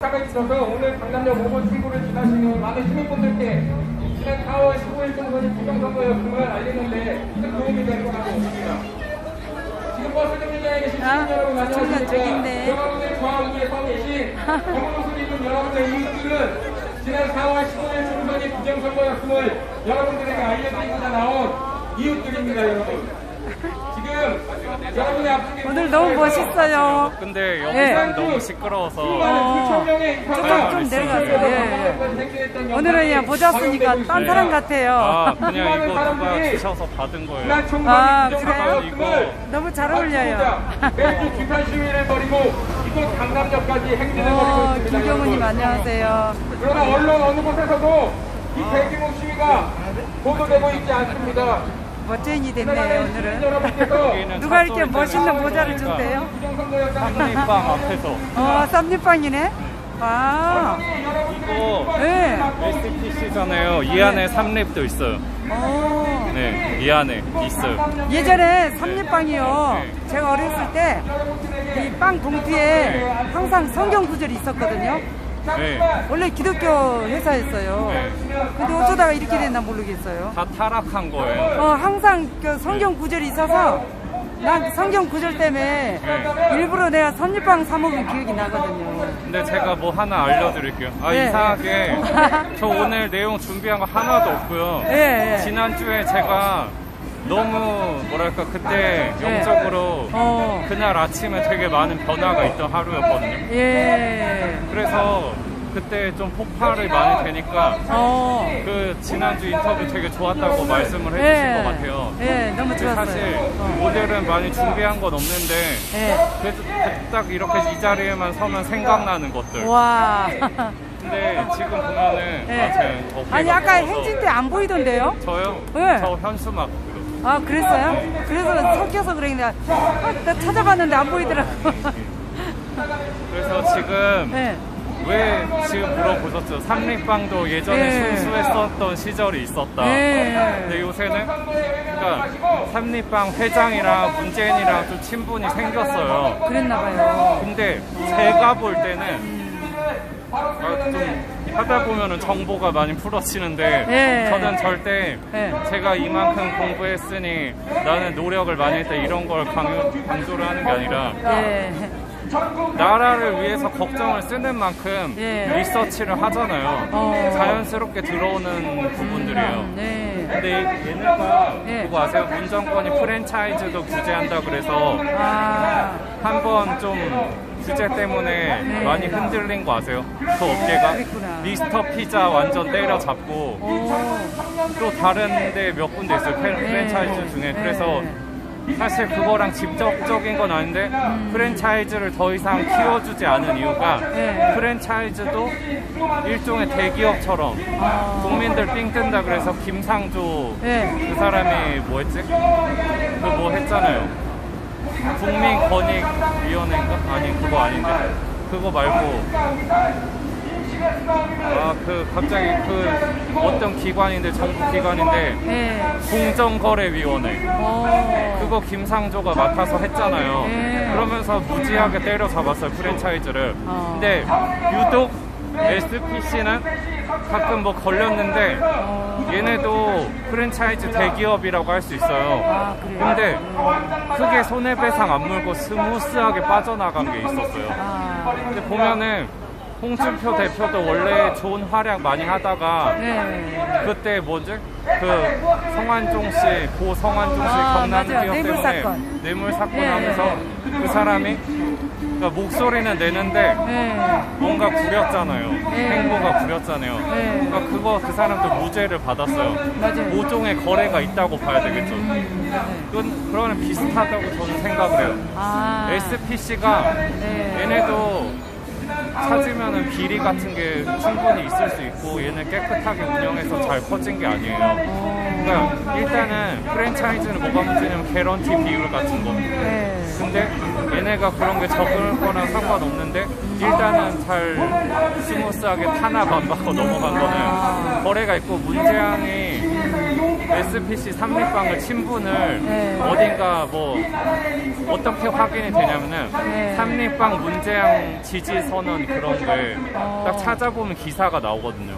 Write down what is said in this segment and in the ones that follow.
차가 있어서 오늘 강남역 5번 출구를 지나시는 많은 시민분들께 지난 4월 15일 총선이 부정선거였음을 알렸는데 큰 도움이 될 거라고 봅니다. 지금 버스 정류장에 계신 시민 여러분 안녕하십니까? 여러분들 좌우에 서 계신 검은 옷을 입은 여러분의 이웃들은 지난 4월 15일 총선이 부정선거였음을 여러분들에게 알려드리고자 나온 이웃들입니다, 여러분. 지금 여러분의 앞에 오늘 너무 멋있어요. 근데 여기는 너무 시끄러워서 조금 좀 내려가세요. 예. 오늘은 그냥 모자 쓰니까 딴 사람 같아요. 아, 그냥 이거 누가 주셔서 받은 거예요. 아, 그래요? 이거 너무 잘 어울려요. 매주 규탄 시위를 벌이고 이곳 강남역까지 행진을 벌이고 있습니다. 김경훈님 안녕하세요. 그러나 언론 어느 곳에서도 이 대규모 시위가 보도되고 있지 않습니다. 멋쟁이 됐네요, 오늘은. 누가 이렇게 멋있는 모자를 줬대요? 쌈립빵 앞에서. 쌈립빵이네? 아. 이거 네. SPC잖아요. 이 안에 삼립도 있어요. 네, 이 안에 있어요. 예전에 삼립빵이요. 제가 어렸을 때 이 빵 봉투에 항상 성경 구절이 있었거든요. 네. 원래 기독교 회사였어요. 네. 근데 어쩌다가 이렇게 됐나 모르겠어요. 다 타락한 거예요. 항상 그 성경 구절이 있어서 난 성경 구절 때문에 일부러 내가 삼립빵 사 먹은 기억이 나거든요. 근데 제가 뭐 하나 알려드릴게요. 네. 이상하게 저 오늘 내용 준비한 거 하나도 없고요. 네. 지난주에 제가 너무 뭐랄까 그때 영적으로 그날 아침에 되게 많은 변화가 있던 하루였거든요. 예. 그래서 그때 좀 폭발이 많이 되니까 그 지난주 인터뷰 되게 좋았다고 말씀을 해주신 것 같아요. 예, 너무 좋았어요. 사실 모델은 많이 준비한 건 없는데 그래도 딱 이렇게 이 자리에만 서면 생각나는 것들. 와. 근데 지금 보면은 아니 아까 행진 때 안 보이던데요? 저요? 네. 저 현수막. 아 그랬어요? 그래서 섞여서 그랬는데 나 찾아봤는데 안 보이더라고. 그래서 지금 왜 지금 물어보셨죠? 삼립빵도 예전에 순수했었던 시절이 있었다. 근데 요새는 그러니까 삼립빵 회장이랑 문재인이랑 좀 친분이 생겼어요. 그랬나봐요. 근데 제가 볼 때는 좀 하다 보면은 정보가 많이 풀어지는데 저는 절대 제가 이만큼 공부했으니 나는 노력을 많이 했다 이런 걸 강조를 하는 게 아니라 나라를 위해서 걱정을 쓰는 만큼 리서치를 하잖아요. 자연스럽게 들어오는 부분들이에요. 근데 얘네가 그거 아세요? 문정권이 프랜차이즈도 규제한다 그래서 한번 좀 규제 때문에 많이 흔들린 거 아세요? 그 업계가? 그랬구나. 미스터 피자 완전 때려잡고 또 다른 데 몇 군데 있어요. 프랜차이즈 중에. 그래서 사실 그거랑 직접적인 건 아닌데 프랜차이즈를 더 이상 키워주지 않은 이유가 프랜차이즈도 일종의 대기업처럼 국민들 삥 뜬다 그래서 김상조 그 사람이 뭐 했지? 그 뭐 했잖아요. 국민권익위원회인가? 아니 그거 아닌데 그거 말고 갑자기 그 어떤 기관인데 정부 기관인데 공정거래위원회 그거 김상조가 맡아서 했잖아요. 그러면서 무지하게 때려잡았어요 프랜차이즈를. 근데 유독 SPC는 가끔 뭐 걸렸는데 얘네도 프랜차이즈 대기업이라고 할 수 있어요. 근데 크게 손해배상 안 물고 스무스하게 빠져나간 게 있었어요. 근데 보면은 홍준표 대표도 원래 좋은 활약 많이 하다가 그때 뭐지? 그 성완종 씨, 고 성완종 씨 경남 기업 때문에 뇌물 사건 하면서 그 사람이 그러니까 목소리는 내는데 뭔가 구렸잖아요. 행보가 구렸잖아요. 그러니까 그 사람도 무죄를 받았어요. 5종의 거래가 있다고 봐야 되겠죠. 그거는 비슷하다고 저는 생각을 해요. SPC가 얘네도 찾으면은 비리 같은 게 충분히 있을 수 있고 얘는 깨끗하게 운영해서 잘 퍼진 게 아니에요. 그러니까 일단은 프랜차이즈는 뭐가 문제냐면 개런티 비율 같은 거. 근데 얘네가 그런 게 적을 거나 상관없는데 일단은 잘 스무스하게 탄압 안 받고 넘어간 거는 거래가 있고 문재양이 SPC 삼립방을 친분을 어딘가 뭐 어떻게 확인이 되냐면은 삼립방 문재양 지지 선언 그런 걸 딱 찾아보면 기사가 나오거든요.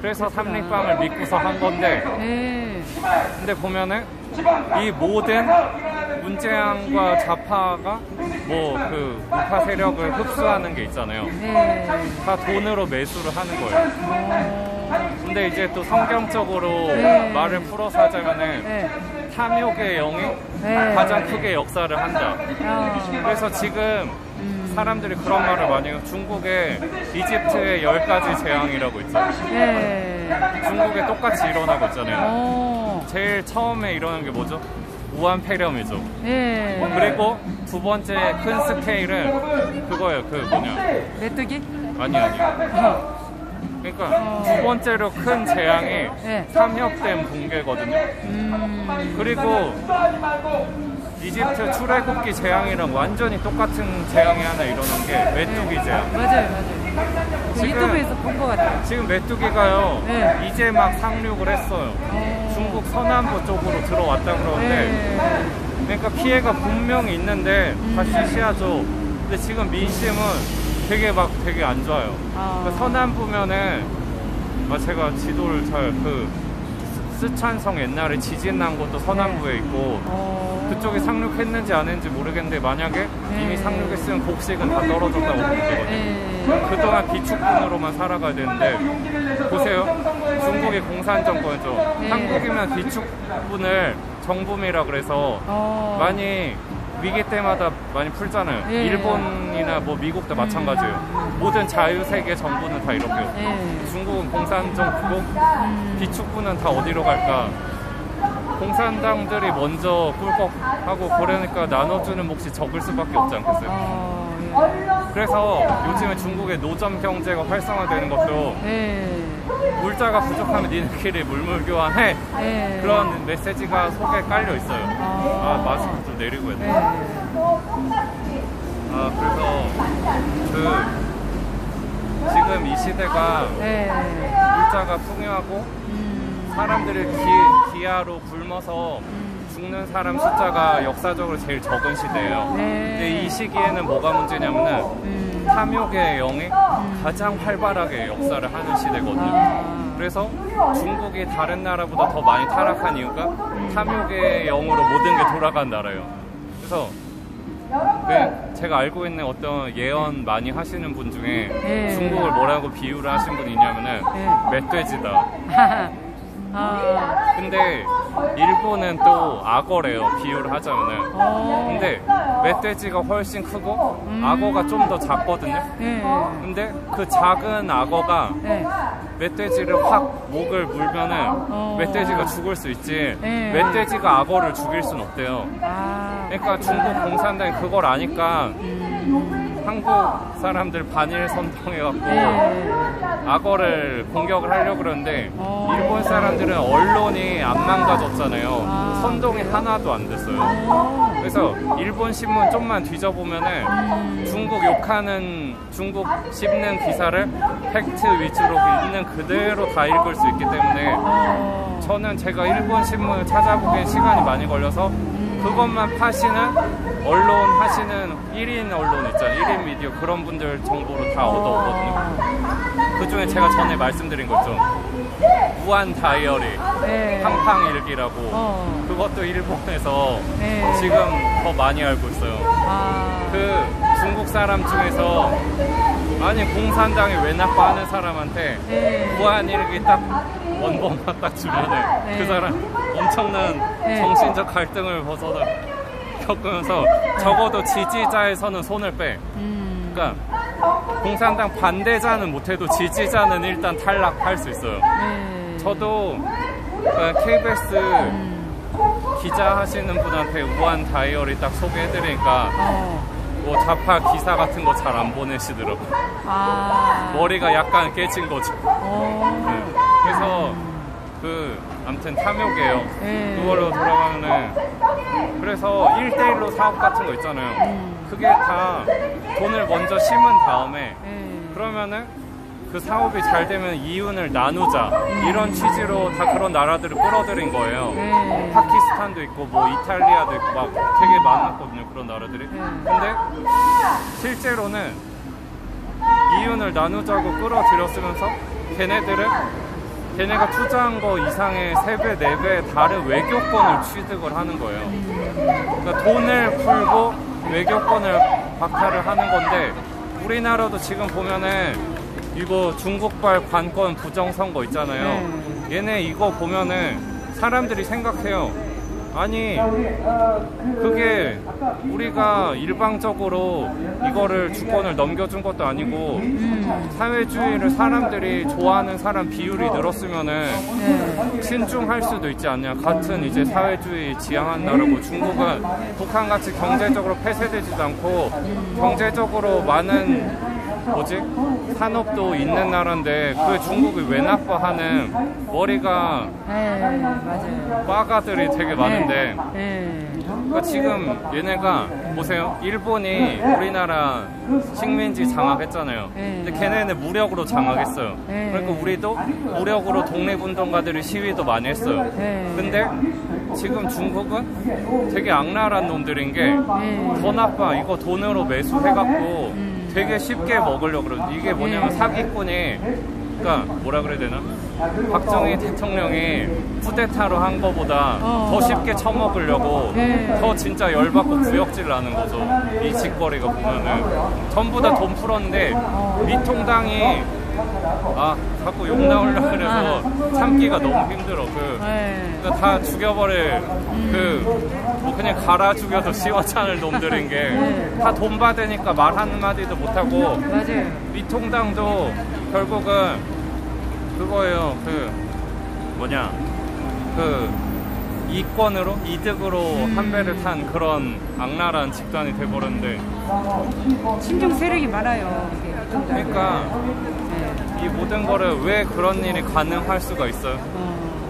그래서 삼립방을 믿고서 한 건데 근데 보면은 이 모든 문재양과 좌파가 뭐 그 우파 세력을 흡수하는 게 있잖아요. 다 돈으로 매수를 하는 거예요. 근데 이제 또 성경적으로 말을 풀어서 하자면은 탐욕의 영이 가장 크게 역사를 한다. 그래서 지금 사람들이 그런 말을 많이 해요. 중국에 이집트의 10가지 재앙이라고 있죠. 중국에 똑같이 일어나고 있잖아요. 제일 처음에 일어난 게 뭐죠? 우한 폐렴이죠. 그리고 두 번째 큰 스케일은 그거예요. 그 뭐냐? 메뚜기? 아니. 그러니까 두 번째로 큰 재앙이 삼협댐 붕괴거든요. 그리고 이집트 출애굽기 재앙이랑 완전히 똑같은 재앙이 하나 일어난 게 메뚜기 재앙. 맞아요. 유튜브에서 본 것 같아요. 지금 메뚜기가요. 이제 막 상륙을 했어요. 중국 서남부 쪽으로 들어왔다 그러는데 그러니까 피해가 분명히 있는데 다 시시하죠. 근데 지금 민심은 되게 안 좋아요. 그러니까 서남부면은 제가 지도를 잘 스촨성 옛날에 지진 난 곳도 서남부에 있고 그쪽에 상륙했는지 안 했는지 모르겠는데 만약에 이미 상륙했으면 곡식은 다 떨어졌다고 볼 거거든요. 그동안 비축분으로만 살아가야 되는데 보세요. 중국이 공산정권이죠. 한국이면 비축분을 정부미라 그래서 많이 위기 때마다 많이 풀잖아요. 일본이나 뭐 미국도 마찬가지예요. 모든 자유세계 정부는 다 이렇게요. 중국은 공산정부고 비축부는 다 어디로 갈까? 공산당들이 먼저 꿀꺽하고 그러니까 나눠주는 몫이 적을 수밖에 없지 않겠어요? 그래서 요즘에 중국의 노점 경제가 활성화되는 것도 물자가 부족하면 니네끼리 물물 교환해 그런 메시지가 속에 깔려 있어요. 마스크 좀 내리고 했네. 그래서 지금 이 시대가 물자가 풍요하고 사람들이 기아로 굶어서 죽는 사람 숫자가 역사적으로 제일 적은 시대예요. 근데 이 시기에는 뭐가 문제냐면은 탐욕의 영이 가장 활발하게 역사를 하는 시대거든요. 그래서 중국이 다른 나라보다 더 많이 타락한 이유가 탐욕의 영으로 모든 게 돌아간 나라예요. 그래서 제가 알고 있는 어떤 예언 많이 하시는 분 중에 중국을 뭐라고 비유를 하신 분이 있냐면은 멧돼지다. 근데 일본은 또 악어래요. 비유를 하자면은. 근데 멧돼지가 훨씬 크고 악어가 좀 더 작거든요. 근데 그 작은 악어가 멧돼지를 확 목을 물면은 멧돼지가 죽을 수 있지 멧돼지가 악어를 죽일 순 없대요. 그러니까 중국 공산당이 그걸 아니까 한국 사람들 반일 선동해갖고 악어를 공격을 하려고 그러는데 일본 사람들은 언론이 안 망가졌잖아요. 선동이 하나도 안 됐어요. 그래서 일본 신문 좀만 뒤져보면은 중국 욕하는 중국 씹는 기사를 팩트 위주로 있는 그대로 다 읽을 수 있기 때문에 저는 제가 일본 신문을 찾아보기엔 시간이 많이 걸려서 그것만 파시는 언론 하시는 1인 언론 있잖아요. 1인 미디어 그런 분들 정보로 다 얻어오거든요. 그 중에 제가 전에 말씀드린 거 있죠. 우한 다이어리, 팡팡일기라고 그것도 일본에서 지금 더 많이 알고 있어요. 그 중국 사람 중에서 아니 공산당이 왜 나빠 하는 사람한테 우한일기 딱 원본만 딱 주면은 그 사람 엄청난 정신적 갈등을 겪으면서 적어도 지지자에서는 손을 빼. 그러니까 공산당 반대자는 못해도 지지자는 일단 탈락할 수 있어요. 저도 KBS 기자 하시는 분한테 우한 다이어리 딱 소개해드리니까 뭐 좌파 기사 같은 거 잘 안 보내시더라고요. 머리가 약간 깨진 거죠. 그래서 아무튼 탐욕이에요. 그걸로 돌아가면은 그래서 1대1로 사업 같은 거 있잖아요. 그게 다 돈을 먼저 심은 다음에 그러면은 그 사업이 잘 되면 이윤을 나누자 이런 취지로 다 그런 나라들을 끌어들인 거예요. 파키스탄도 있고 뭐 이탈리아도 있고 막 되게 많았거든요, 그런 나라들이. 근데 실제로는 이윤을 나누자고 끌어들였으면서 걔네가 투자한 거 이상의 3배, 4배 다른 외교권을 취득을 하는 거예요. 그러니까 돈을 풀고 외교권을 박탈을 하는 건데, 우리나라도 지금 보면은 이거 중국발 관권 부정선거 있잖아요. 얘네 이거 보면은 사람들이 생각해요. 아니, 그게 우리가 일방적으로 이거를 주권을 넘겨준 것도 아니고 사회주의를 사람들이 좋아하는 사람 비율이 늘었으면은 신중할 수도 있지 않냐. 같은 이제 사회주의 지향한 나라고, 중국은 북한같이 경제적으로 폐쇄되지도 않고 경제적으로 많은 산업도 있는 나라인데 그 중국이 왜 나빠하는 머리가 맞아요. 빠가들이 되게 많은데 그러니까 지금 얘네가 보세요. 일본이 우리나라 식민지 장악했잖아요. 근데 걔네는 무력으로 장악했어요. 그러니까 우리도 무력으로 독립운동가들이 시위도 많이 했어요. 근데 지금 중국은 되게 악랄한 놈들인 게 더 나빠. 이거 돈으로 매수해갖고 되게 쉽게 먹으려고 그러죠. 이게 뭐냐면 사기꾼이, 그러니까 뭐라 그래야 되나? 박정희 대통령이 쿠데타로 한 거보다 더 쉽게 처먹으려고 더 진짜 열받고 구역질을 하는 거죠. 이 짓거리가 보면은 전부 다 돈 풀었는데 미통당이 자꾸 욕 나오려고 그래서 참기가 너무 힘들어. 그러니까 다 죽여버릴 뭐 그냥 갈아 죽여도 시원찮을 놈들인 게 다 돈 받으니까 말 한마디도 못하고. 맞아요. 미통당도 결국은 그거예요. 이권으로, 이득으로 한 배를 탄 그런 악랄한 집단이 돼버렸는데. 친중 세력이 많아요. 그러니까 이 모든 거를 왜 그런 일이 가능할 수가 있어요?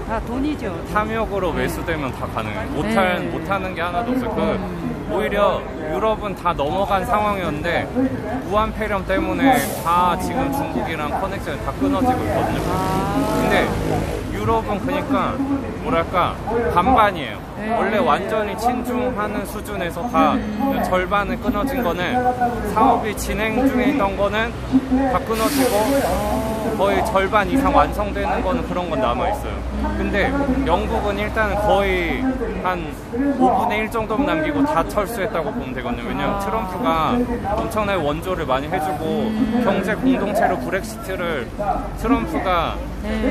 다 돈이죠. 탐욕으로 매수되면 다 가능해요. 못하는 게 하나도 없어요. 오히려 유럽은 다 넘어간 상황이었는데 무한폐렴 때문에 다 지금 중국이랑 커넥션이 다 끊어지고 있거든요. 근데 유럽은 그러니까 뭐랄까 반반이에요. 원래 완전히 친중하는 수준에서 다 절반은 끊어진 거는, 사업이 진행 중에 있던 거는 다 끊어지고 거의 절반 이상 완성되는 거는 그런 건 남아있어요. 근데 영국은 일단 거의 한 5분의 1 정도만 남기고 다 철수했다고 보면 되거든요. 왜냐면 트럼프가 엄청나게 원조를 많이 해주고 경제 공동체로 브렉시트를 트럼프가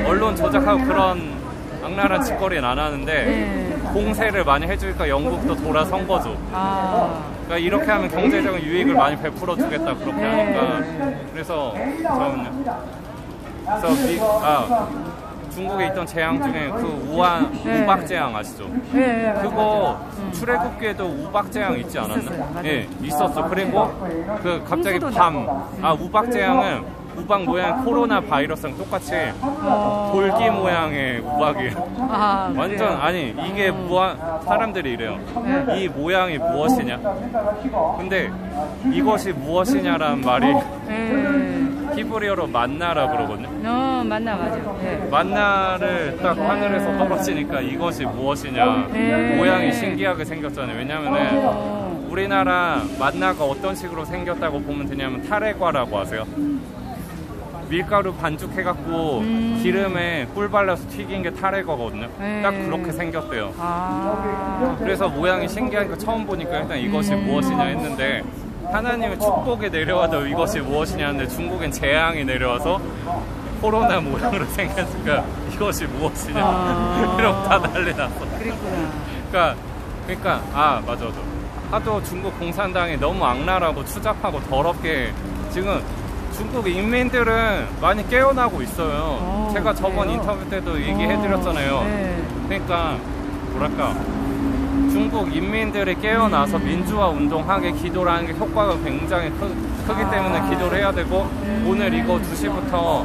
언론 조작하고 그런 악랄한 짓거리는 안 하는데 공세를 많이 해주니까 영국도 돌아선 거죠. 그러니까 이렇게 하면 경제적인 유익을 많이 베풀어 주겠다, 그렇게 하니까. 그래서 중국에 있던 재앙 중에 그 우박 재앙 아시죠? 그거 출애굽기에도 우박 재앙 있지 않았나? 있었어. 그리고 그 갑자기 우박 재앙은 우박 모양 코로나 바이러스랑 똑같이 돌기 모양의 우박이에요. 완전 이게 사람들이 이래요. 이 모양이 무엇이냐? 근데 이것이 무엇이냐라는 말이 히브리어로 만나라 그러거든요. 만나, 맞아. 만나를 딱 하늘에서 떨어지니까 이것이 무엇이냐. 모양이 신기하게 생겼잖아요. 왜냐면은 우리나라 만나가 어떤 식으로 생겼다고 보면 되냐면 타레과라고 아세요? 밀가루 반죽해갖고 기름에 꿀 발라서 튀긴 게 타레과거든요. 딱 그렇게 생겼대요. 그래서 모양이 신기하니까 처음 보니까 일단 이것이 무엇이냐 했는데, 하나님의 축복이 내려와도 이것이 무엇이냐 했는데 중국엔 재앙이 내려와서 코로나 모양으로 생겼으니까 이것이 무엇이냐 이러고 다 난리 났어. 그러니까 맞아. 하도 중국 공산당이 너무 악랄하고 추잡하고 더럽게, 지금 중국 인민들은 많이 깨어나고 있어요. 제가 저번 인터뷰 때도 얘기해드렸잖아요. 그러니까 뭐랄까, 중국 인민들이 깨어나서 민주화 운동하게 기도를 하는 게 효과가 굉장히 크기 때문에 기도를 해야 되고, 오늘 이거 2시부터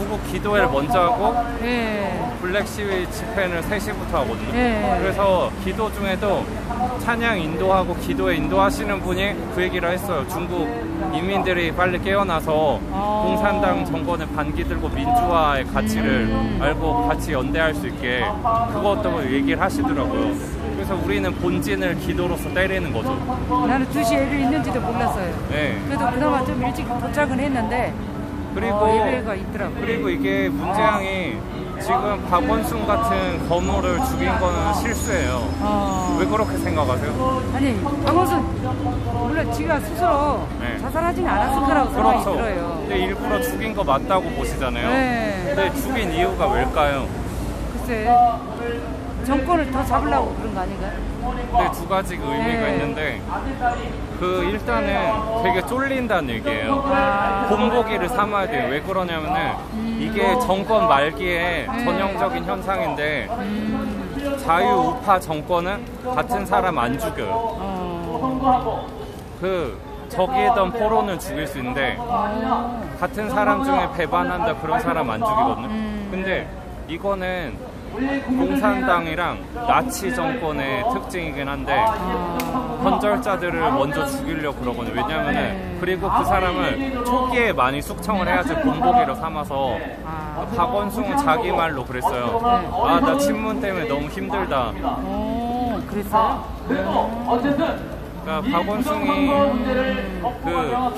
구국 기도회를 먼저 하고 예. 블랙 시위 집회는 3시부터 하거든요. 예. 그래서 기도 중에도 찬양 인도하고 기도에 인도하시는 분이 그 얘기를 했어요. 중국 인민들이 빨리 깨어나서 공산당 정권의 반기 들고 민주화의 가치를 알고 같이 연대할 수 있게 그것도 얘기를 하시더라고요. 그래서 우리는 본진을 기도로서 때리는 거죠. 나는 2시 예배 있는지도 몰랐어요. 네. 그래도 그나마 좀 일찍 도착은 했는데 그리고 예배가 있더라고요. 그리고 이게 문재양이 지금 박원순 같은 거물을 죽인 거는 실수예요. 왜 그렇게 생각하세요? 아니, 박원순 물론 지가 스스로 네. 자살하지는 않았을 거라고 생각이 그렇죠. 들어요. 근데 일부러 죽인 거 맞다고 보시잖아요. 네. 근데 죽인 이유가 왜일까요? 글쎄, 정권을 더 잡으려고 그런 거 아닌가요? 근데 두 가지 의미가 네. 있는데 일단은 되게 쫄린다는 얘기예요. 본보기를 삼아야 돼요. 왜 그러냐면은 이게 정권 말기에 전형적인 현상인데 자유우파 정권은 같은 사람 안 죽여요. 적이던 포로는 죽일 수 있는데 같은 사람 중에 배반한다 그런 사람 안 죽이거든요. 근데 이거는 공산당이랑 나치 정권의 특징이긴 한데 건절자들을 먼저 죽이려고 그러거든요. 왜냐면은 그리고 그 사람을 초기에 많이 숙청을 해야지 본보기로 삼아서 박원순은 자기 말로 그랬어요. 나 친문 때문에 너무 힘들다. 그랬어요? 그러니까 박원순이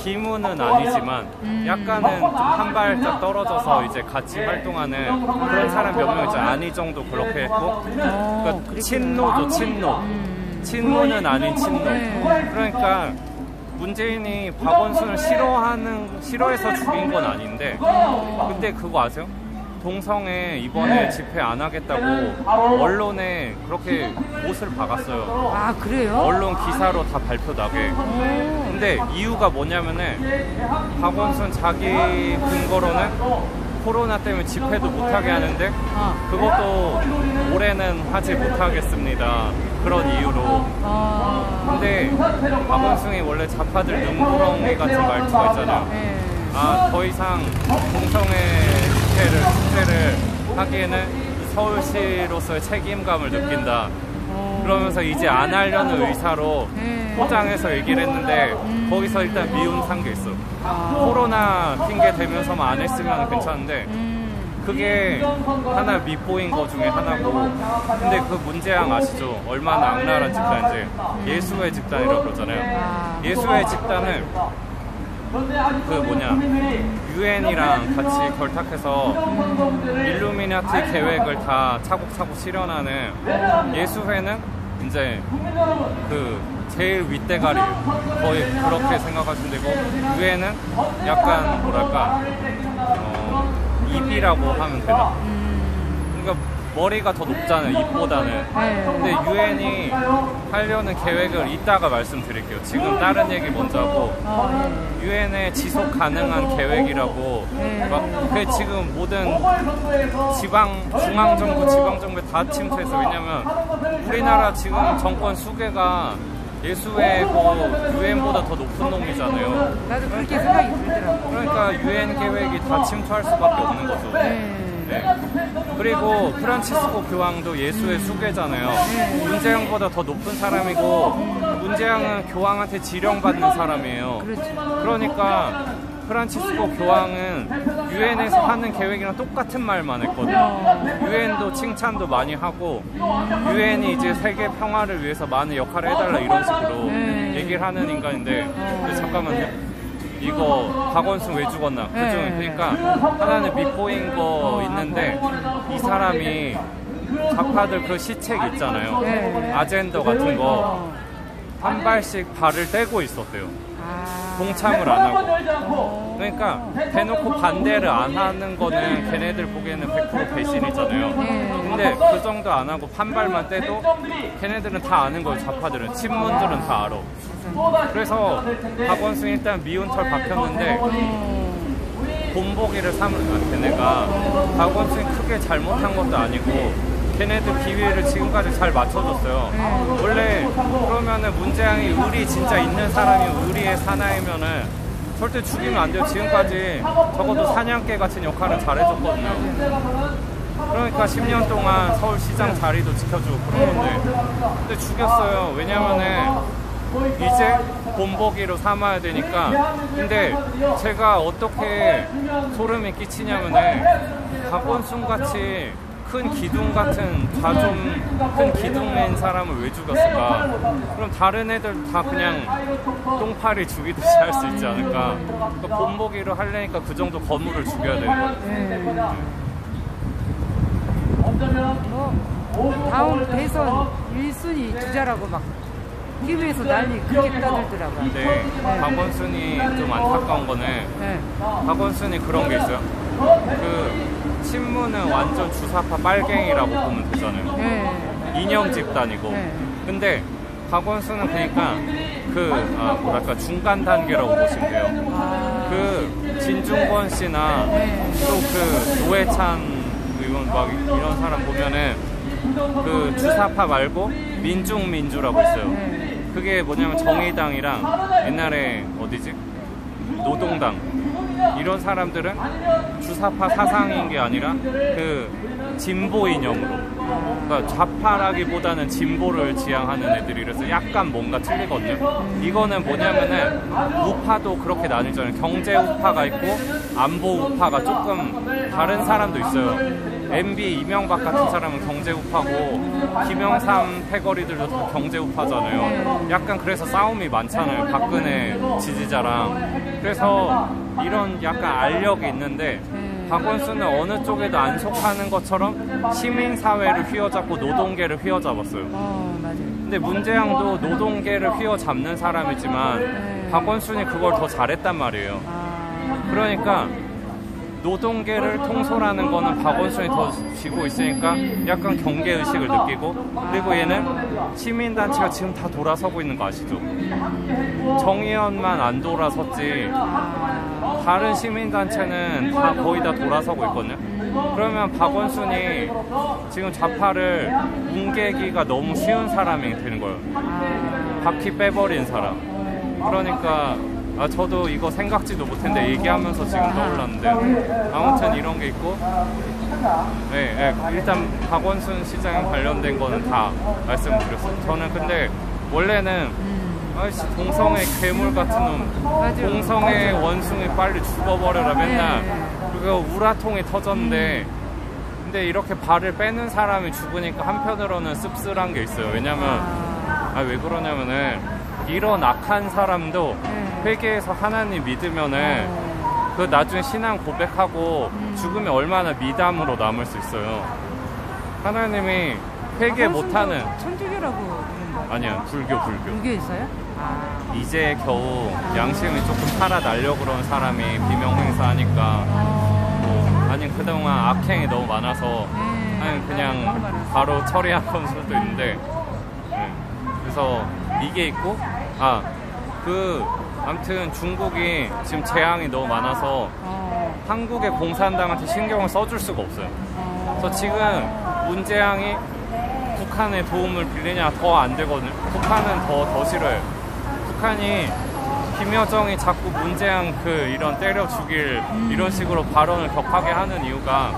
비문은 아니지만 약간은 좀 한 발짝 떨어져서 이제 같이 활동하는 그런 사람 몇 명 있잖아요. 안희정도 그렇게 했고, 그러니까 친노죠, 친노. 친문은 아닌 친노. 그러니까 문재인이 박원순을 싫어해서 죽인 건 아닌데, 근데 그거 아세요? 동성애 이번에 집회 안 하겠다고 언론에 그렇게 못을 박았어요. 아, 그래요? 언론 기사로 다 발표나게. 근데 이유가 뭐냐면은 박원순 자기 근거로는 코로나 때문에 집회도 못하게 하는데 그것도 올해는 하지 못하겠습니다. 그런 이유로. 근데 박원순이 원래 좌파들 눈구렁이 같은 말투가 있잖아요. 더 이상 동성애 축제를 하기에는 서울시로서의 책임감을 느낀다. 그러면서 이제 안 하려는 의사로 포장해서 얘기를 했는데 거기서 일단 미운 산 게 있어. 코로나 핑계 대면서만 안 했으면 괜찮은데 그게 하나 밉보인 거 중에 하나고. 근데 그 문재양 아시죠? 얼마나 악랄한 집단인지. 예수의 집단이라고 그러잖아요. 예수의 집단은 유엔이랑 같이 결탁해서 일루미나티 계획을 다 차곡차곡 실현하는 예수회는 이제 제일 윗대가리 거의 그렇게 생각하시면 되고, 유엔은 약간 뭐랄까 입이라고 하면 되나? 그러니까 머리가 더 높잖아요, 입보다는. 근데 유엔이 하려는 계획을 이따가 말씀드릴게요. 지금 다른 얘기 먼저 하고, 유엔의 지속 가능한 계획이라고 그게 지금 모든 중앙정부, 지방정부에 다 침투해서. 왜냐면 우리나라 지금 정권 수계가 예수회고 유엔보다 더 높은 놈이잖아요. 나도 그렇게 생각이 들더라고. 그러니까 유엔 계획이 다 침투할 수밖에 없는 거죠. 네. 그리고 프란치스코 교황도 예수의 수괴잖아요. 문재양보다 더 높은 사람이고 문재양은 교황한테 지령받는 사람이에요. 그러니까 프란치스코 교황은 유엔에서 하는 계획이랑 똑같은 말만 했거든요. 유엔도 칭찬도 많이 하고 유엔이 이제 세계 평화를 위해서 많은 역할을 해달라 이런 식으로 얘기를 하는 인간인데, 근데 잠깐만요. 이거 박원순 왜 죽었나? 그러니까 하나는 밉보인 거 있는데 이 사람이 좌파들 그 시책 있잖아요. 아젠더 같은 거 한 발씩 발을 떼고 있었대요. 동참을 안 하고. 그러니까 대놓고 반대를 안 하는 거는 걔네들 보기에는 100% 배신이잖아요. 근데 그 정도 안 하고 판발만 떼도 걔네들은 다 아는 거예요. 좌파들은. 친문들은 다 알아. 그래서 박원순 일단 미운 털 박혔는데 본보기를 삼은 걔네가 박원순이 크게 잘못한 것도 아니고 걔네들 비위를 지금까지 잘 맞춰줬어요. 원래 그러면은 문재양이 의리 진짜 있는 사람이 의리의 사나이면은 절대 죽이면 안 돼요. 지금까지 적어도 사냥개 같은 역할은 잘해줬거든요. 그러니까 10년 동안 서울시장 자리도 지켜주고 그런 건데, 근데 죽였어요. 왜냐면은 이제 본보기로 삼아야 되니까. 근데 제가 어떻게 소름이 끼치냐면은 박원순 같이 큰 기둥 같은 큰 기둥인 사람을 왜 죽였을까? 그럼 다른 애들 다 그냥 똥파리 죽이듯이 할 수 있지 않을까? 그러니까 본보기로 하려니까 그 정도 거물을 죽여야 되는 거예요. 다음 대선 1순위 주자라고 막 TV에서 난리 그렇게 떠들더라고요. 근데 박원순이 좀 안타까운 거는 박원순이 그런 게 있어요. 그 친문은 완전 주사파 빨갱이라고 보면 되잖아요. 이념 집단이고. 근데 박원순은 그러니까 뭐랄까 중간 단계라고 보시면 돼요. 그 진중권 씨나 또 그 노회찬 의원 막 이런 사람 보면은 그 주사파 말고 민중민주라고 있어요. 그게 뭐냐면 정의당이랑 옛날에 어디지? 노동당 이런 사람들은 주사파 사상인 게 아니라 그 진보 이념으로, 그러니까 좌파라기보다는 진보를 지향하는 애들이, 그래서 약간 뭔가 틀리거든요. 이거는 뭐냐면은 우파도 그렇게 나뉘잖아요. 경제 우파가 있고 안보 우파가 조금 다른 사람도 있어요. MB 이명박 같은 사람은 경제 우파고 김영삼 패거리들도 다 경제 우파잖아요. 약간 그래서 싸움이 많잖아요. 박근혜 지지자랑. 그래서 이런 약간 알력이 있는데 박원순은 어느 쪽에도 안 속하는 것처럼 시민사회를 휘어잡고 노동계를 휘어잡았어요. 근데 문재양도 노동계를 휘어잡는 사람이지만 박원순이 그걸 더 잘했단 말이에요. 그러니까 노동계를 통솔하는 거는 박원순이 더 쥐고 있으니까 약간 경계의식을 느끼고, 그리고 얘는 시민단체가 지금 다 돌아서고 있는 거 아시죠? 정의연만 안 돌아섰지 다른 시민단체는 다 거의 다 돌아서고 있거든요. 그러면 박원순이 지금 좌파를 뭉개기가 너무 쉬운 사람이 되는 거예요. 바퀴 빼버린 사람. 그러니까 저도 이거 생각지도 못했는데 얘기하면서 지금 떠올랐는데, 아무튼 이런 게 있고, 일단 박원순 시장 관련된 거는 다 말씀드렸어요. 저는 근데 원래는 동성애 괴물 같은 놈, 동성애 원숭이 빨리 죽어버려라 맨날 그거 우라통이 터졌는데, 근데 이렇게 발을 빼는 사람이 죽으니까 한편으로는 씁쓸한 게 있어요. 왜냐면 왜 그러냐면은 이런 악한 사람도 회개해서 하나님 믿으면은 그 나중에 신앙 고백하고 죽으면 얼마나 미담으로 남을 수 있어요. 하나님이 회개 못하는, 천주교라고 아니야, 불교. 불교 있어요? 이제 겨우 양심이 조금 살아나려고 그런 사람이 비명 행사하니까 아니 그동안 악행이 너무 많아서 그냥 바로 처리한 건 수도 있는데, 그래서 이게 있고, 아무튼 중국이 지금 재앙이 너무 많아서 한국의 공산당한테 신경을 써줄 수가 없어요. 그래서 지금 문재양이 북한의 도움을 빌리냐 더 안 되거든요. 북한은 더 싫어요. 북한이 김여정이 자꾸 문재양 이런 때려 죽일 이런 식으로 발언을 격하게 하는 이유가,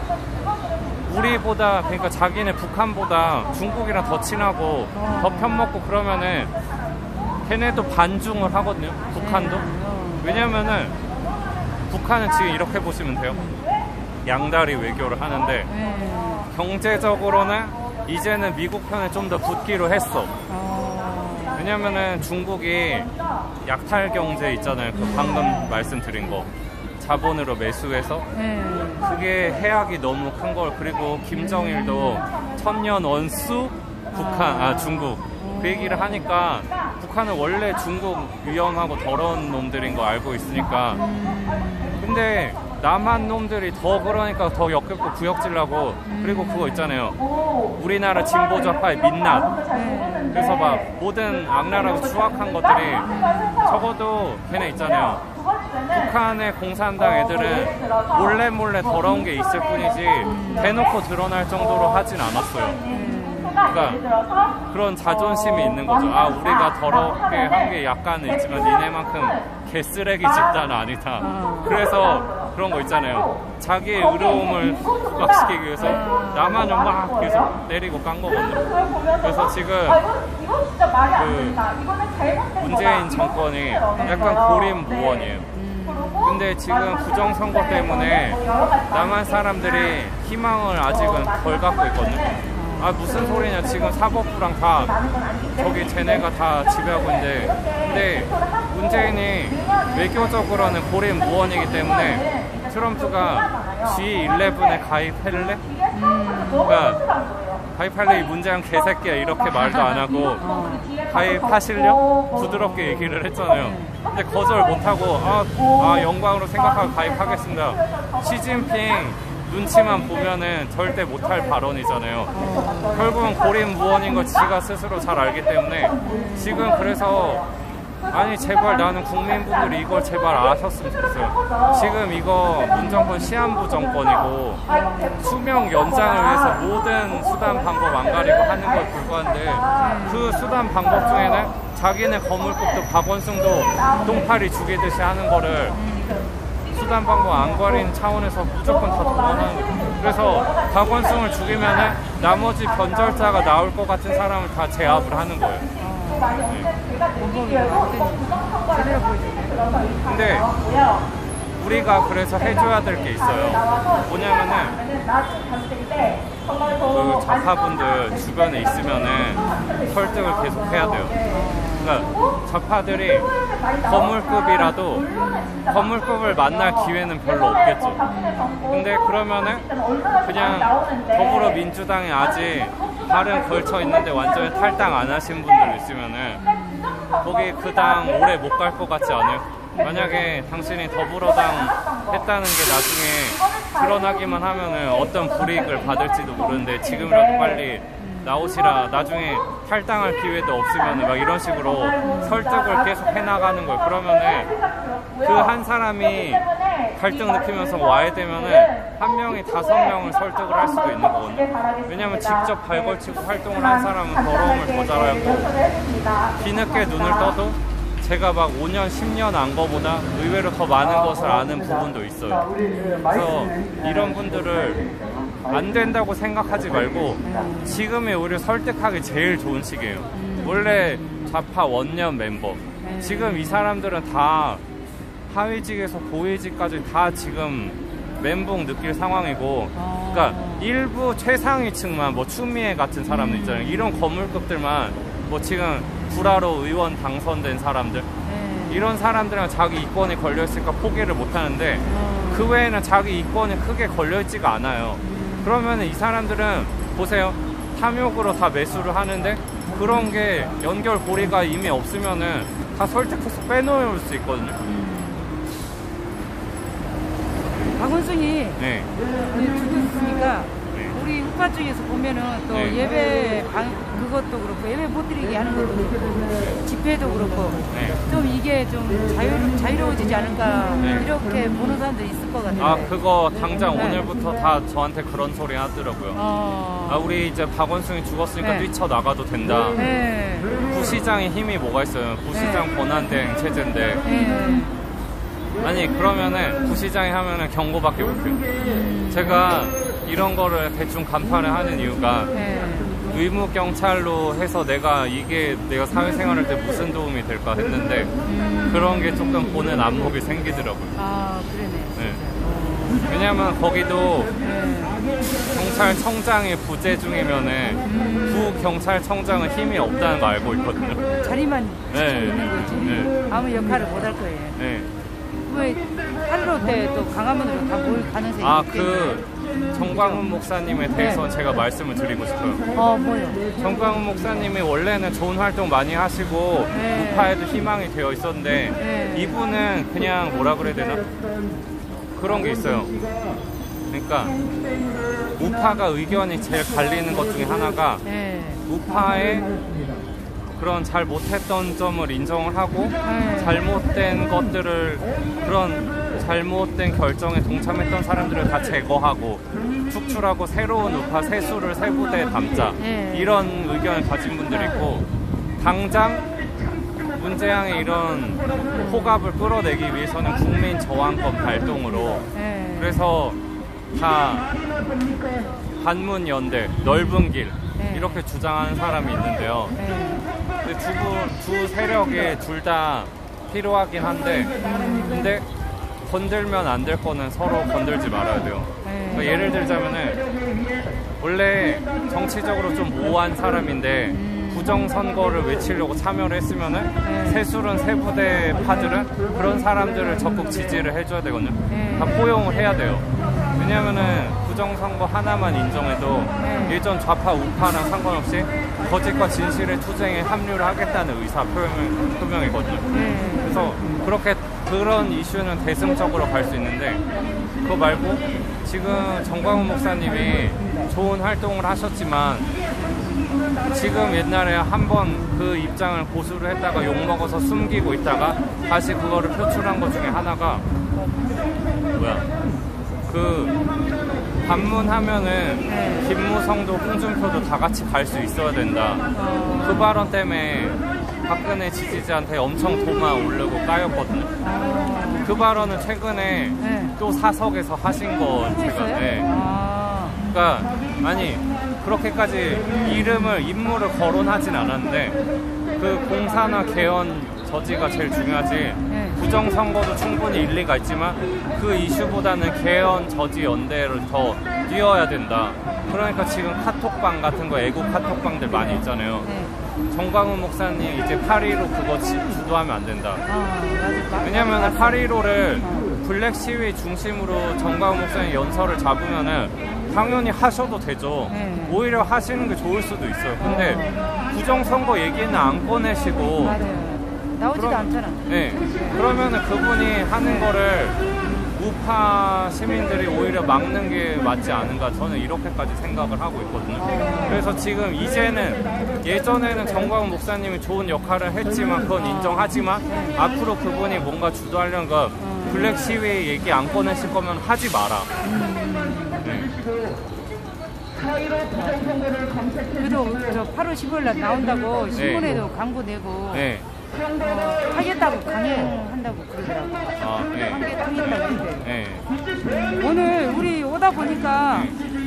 우리보다, 그러니까 자기네 북한보다 중국이랑 더 친하고 더 편먹고 그러면은 걔네도 반중을 하거든요. 북한도. 왜냐면은 북한은 지금 이렇게 보시면 돼요. 양다리 외교를 하는데 경제적으로는 이제는 미국 편에 좀 더 붙기로 했어. 왜냐면은 중국이 약탈 경제 있잖아요. 그 방금 말씀드린 거. 자본으로 매수해서 그게 해악이 너무 큰 걸. 그리고 김정일도 천년 원수 중국 그 얘기를 하니까, 북한은 원래 중국 위험하고 더러운 놈들인 거 알고 있으니까. 근데 남한 놈들이 더 그러니까 더 역겹고 구역질나고. 그리고 그거 있잖아요, 우리나라 진보좌파의 민낯. 그래서 막 모든 악랄하고 추악한 것들이, 적어도 걔네 있잖아요, 북한의 공산당 애들은 몰래 더러운 게 있을 뿐이지 대놓고 드러날 정도로 하진 않았어요. 그러니까 그런 자존심이 있는 거죠. 아, 우리가 더럽게 한 게 약간은 있지만 니네만큼 개쓰레기 집단은 아니다. 그래서 그런 거 있잖아요. 자기의 의로움을 부각시키기 위해서 나만은 막 계속 때리고 깐 거거든요. 그래서 지금 그 문재인 정권이 약간 고립무원이에요. 근데 지금 부정선거 때문에 남한 사람들이 희망을 아직은 덜 갖고 있거든요. 아, 무슨 소리냐, 지금 사법부랑 다 저기 쟤네가 다 지배하고 있는데, 근데 문재인이 외교적으로는 고립무원이기 때문에 트럼프가 G11에 가입할래? 그러니까 가입할래, 이 문재인 개새끼야, 이렇게 말도 안 하고 가입하실려? 부드럽게 얘기를 했잖아요. 근데 거절 못하고 영광으로 생각하고 가입하겠습니다. 시진핑 눈치만 보면은 절대 못할 발언이잖아요. 결국은 고립무원인 거 지가 스스로 잘 알기 때문에 지금 그래서 아니 제발 나는 국민분들이 이걸 제발 아셨으면 좋겠어요. 지금 이거 문정권 시한부 정권이고 수명 연장을 위해서 모든 수단 방법 안 가리고 하는 거에 불과한데 그 수단 방법 중에는 자기네 거물급도 박원순도 똥파리 죽이듯이 하는 거를 수단 방법 안 가리는 차원에서 무조건 다 동원하는 거예요. 그래서 박원순을 죽이면은 나머지 변절자가 나올 것 같은 사람을 다 제압을 하는 거예요. 근데 우리가 그래서 해줘야 될 게 있어요. 뭐냐면은 그 좌파분들 주변에 있으면은 설득을 계속 해야 돼요. 그러니까 좌파들이 거물급이라도 거물급을 만날 기회는 별로 없겠죠. 근데 그러면은 그냥 더불어민주당이 아직 발은 걸쳐 있는데 완전히 탈당 안 하신 분들 있으면은 거기 그 당 오래 못 갈 것 같지 않아요? 만약에 당신이 더불어당 했다는 게 나중에 드러나기만 하면은 어떤 불이익을 받을지도 모르는데 지금이라도 빨리 나오시라, 나중에 탈당할 기회도 없으면은 막 이런 식으로 설득을 계속 해나가는 거예요. 그러면은 그 한 사람이 갈등 느끼면서 와야 되면은 한 명이 5명을 설득을 할 수도 있는 거거든요. 왜냐면 직접 발걸치고 활동을 한 사람은 더러움을 더 잘하고 뒤늦게 눈을 떠도 제가 막 5년, 10년 안 거보다 의외로 더 많은 것을 아는 부분도 있어요. 그래서 이런 분들을 안 된다고 생각하지 말고 지금이 오히려 설득하기 제일 좋은 시기예요. 원래 좌파 원년 멤버 지금 이 사람들은 다 하위직에서 고위직까지 다 지금 멘붕 느낄 상황이고, 그러니까 일부 최상위층만 뭐 추미애 같은 사람들 있잖아요. 이런 거물급들만 뭐 지금 불화로 의원 당선된 사람들 이런 사람들은 자기 이권이 걸려있으니까 포기를 못하는데 그 외에는 자기 이권이 크게 걸려있지가 않아요. 그러면 이 사람들은 보세요, 탐욕으로 다 매수를 하는데 그런 게 연결고리가 이미 없으면은 다 설득해서 빼놓을 수 있거든요. 박원순이 네. 주고 있으니까 우리 우파 쪽에서 보면은 또 네. 예배 그것도 그렇고 예배 못 드리게 하는 것도 그렇고 집회도 그렇고 네. 좀 이게 좀 자유로워지지 않을까 이렇게 보는 사람들이 있을 것 같아요. 아, 그거 당장 오늘부터 다 저한테 그런 소리 하더라고요. 아, 우리 이제 박원순이 죽었으니까 뛰쳐나가도 된다. 부시장의 힘이 뭐가 있어요? 부시장 권한대행 체제인데 아니 그러면은 부시장이 하면은 경고밖에 못해요. 제가 이런 거를 대충 간판을 하는 이유가 의무 경찰로 해서 내가 사회생활할 때 무슨 도움이 될까 했는데 그런 게 조금 보는 안목이 생기더라고요. 아, 그러네. 네. 왜냐면 거기도 경찰청장이 부재 중이면은 부경찰청장은 힘이 없다는 거 알고 있거든요. 자리만 지키고 있는 거지. 아무 역할을 못 할 거예요. 네. 왜 8.15 때 또 강화문으로 다 모일 가능성이 있겠네요. 정광훈 목사님에 대해서 제가 말씀을 드리고 싶어요. 뭐요? 정광훈 목사님이 원래는 좋은 활동 많이 하시고 우파에도 희망이 되어 있었는데 이분은 그냥 뭐라 그래야 되나? 그런 게 있어요. 그러니까 우파가 의견이 제일 갈리는 것 중에 하나가 우파의 그런 잘 못했던 점을 인정을 하고 잘못된 것들을 그런 잘못된 결정에 동참했던 사람들을 다 제거하고 축출하고 새로운 우파 세수를 새 부대에 담자 이런 의견을 가진 분들이 있고 당장 문재양의 이런 호갑을 끌어내기 위해서는 국민 저항권 발동으로 그래서 다 반문연대 넓은 길 이렇게 주장하는 사람이 있는데요. 근데 두 세력이 둘 다 필요하긴 한데 근데 건들면 안 될 거는 서로 건들지 말아야 돼요. 그러니까 예를 들자면은 원래 정치적으로 좀 모호한 사람인데 부정선거를 외치려고 참여를 했으면은 새술은 세부대 파들은 그런 사람들을 적극 지지를 해줘야 되거든요. 다 포용을 해야 돼요. 왜냐면은 부정선거 하나만 인정해도 예전 좌파 우파랑 상관없이 거짓과 진실의 투쟁에 합류를 하겠다는 의사 표명이거든요. 그래서 그런 이슈는 대승적으로 갈 수 있는데 그거 말고 지금 정광훈 목사님이 좋은 활동을 하셨지만 지금 옛날에 한번 그 입장을 고수를 했다가 욕먹어서 숨기고 있다가 다시 그거를 표출한 것 중에 하나가 반문하면은 김무성도 홍준표도 다 같이 갈 수 있어야 된다. 그 발언 때문에 박근혜 지지자한테 엄청 도마 오르고 까였거든요. 그 발언은 최근에 또 사석에서 하신 거 제가 그러니까 아니 그렇게까지 인물을 거론하진 않았는데 그 공사나 개헌 저지가 제일 중요하지 부정선거도 충분히 일리가 있지만 그 이슈보다는 개헌 저지 연대를 더 뛰어야 된다. 그러니까 지금 카톡방 같은 거 애국 카톡방들 많이 있잖아요. 정광훈 목사님 이제 8.15 그거 주도하면 안 된다. 왜냐면 8.15를 블랙 시위 중심으로 정광훈 목사님 연설을 잡으면은 당연히 하셔도 되죠. 오히려 하시는 게 좋을 수도 있어요. 근데 부정선거 얘기는 안 꺼내시고 나오지도 않잖아. 그러면은 그분이 하는 거를 우파 시민들이 오히려 막는 게 맞지 않은가 저는 이렇게까지 생각을 하고 있거든요. 그래서 지금 이제는 예전에는 정광훈 목사님이 좋은 역할을 했지만 그건 인정하지만 앞으로 그분이 뭔가 주도하려는 거 블랙 시위 얘기 안 꺼내실 거면 하지 마라. 그래도 저 8월 15일 날 나온다고 신문에도 광고 내고 하겠다고 강행한다고 그러더라고요. 하겠다고 했는데 오늘 우리 오다 보니까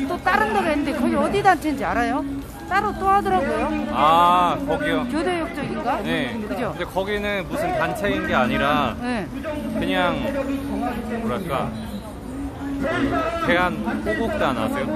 또 다른 데가 있는데 거기 어디 단체인지 알아요? 따로 또 하더라고요. 거기요? 교대역 쪽인가? 그죠? 근데 거기는 무슨 단체인 게 아니라 그냥 뭐랄까 대한 호국단 아세요?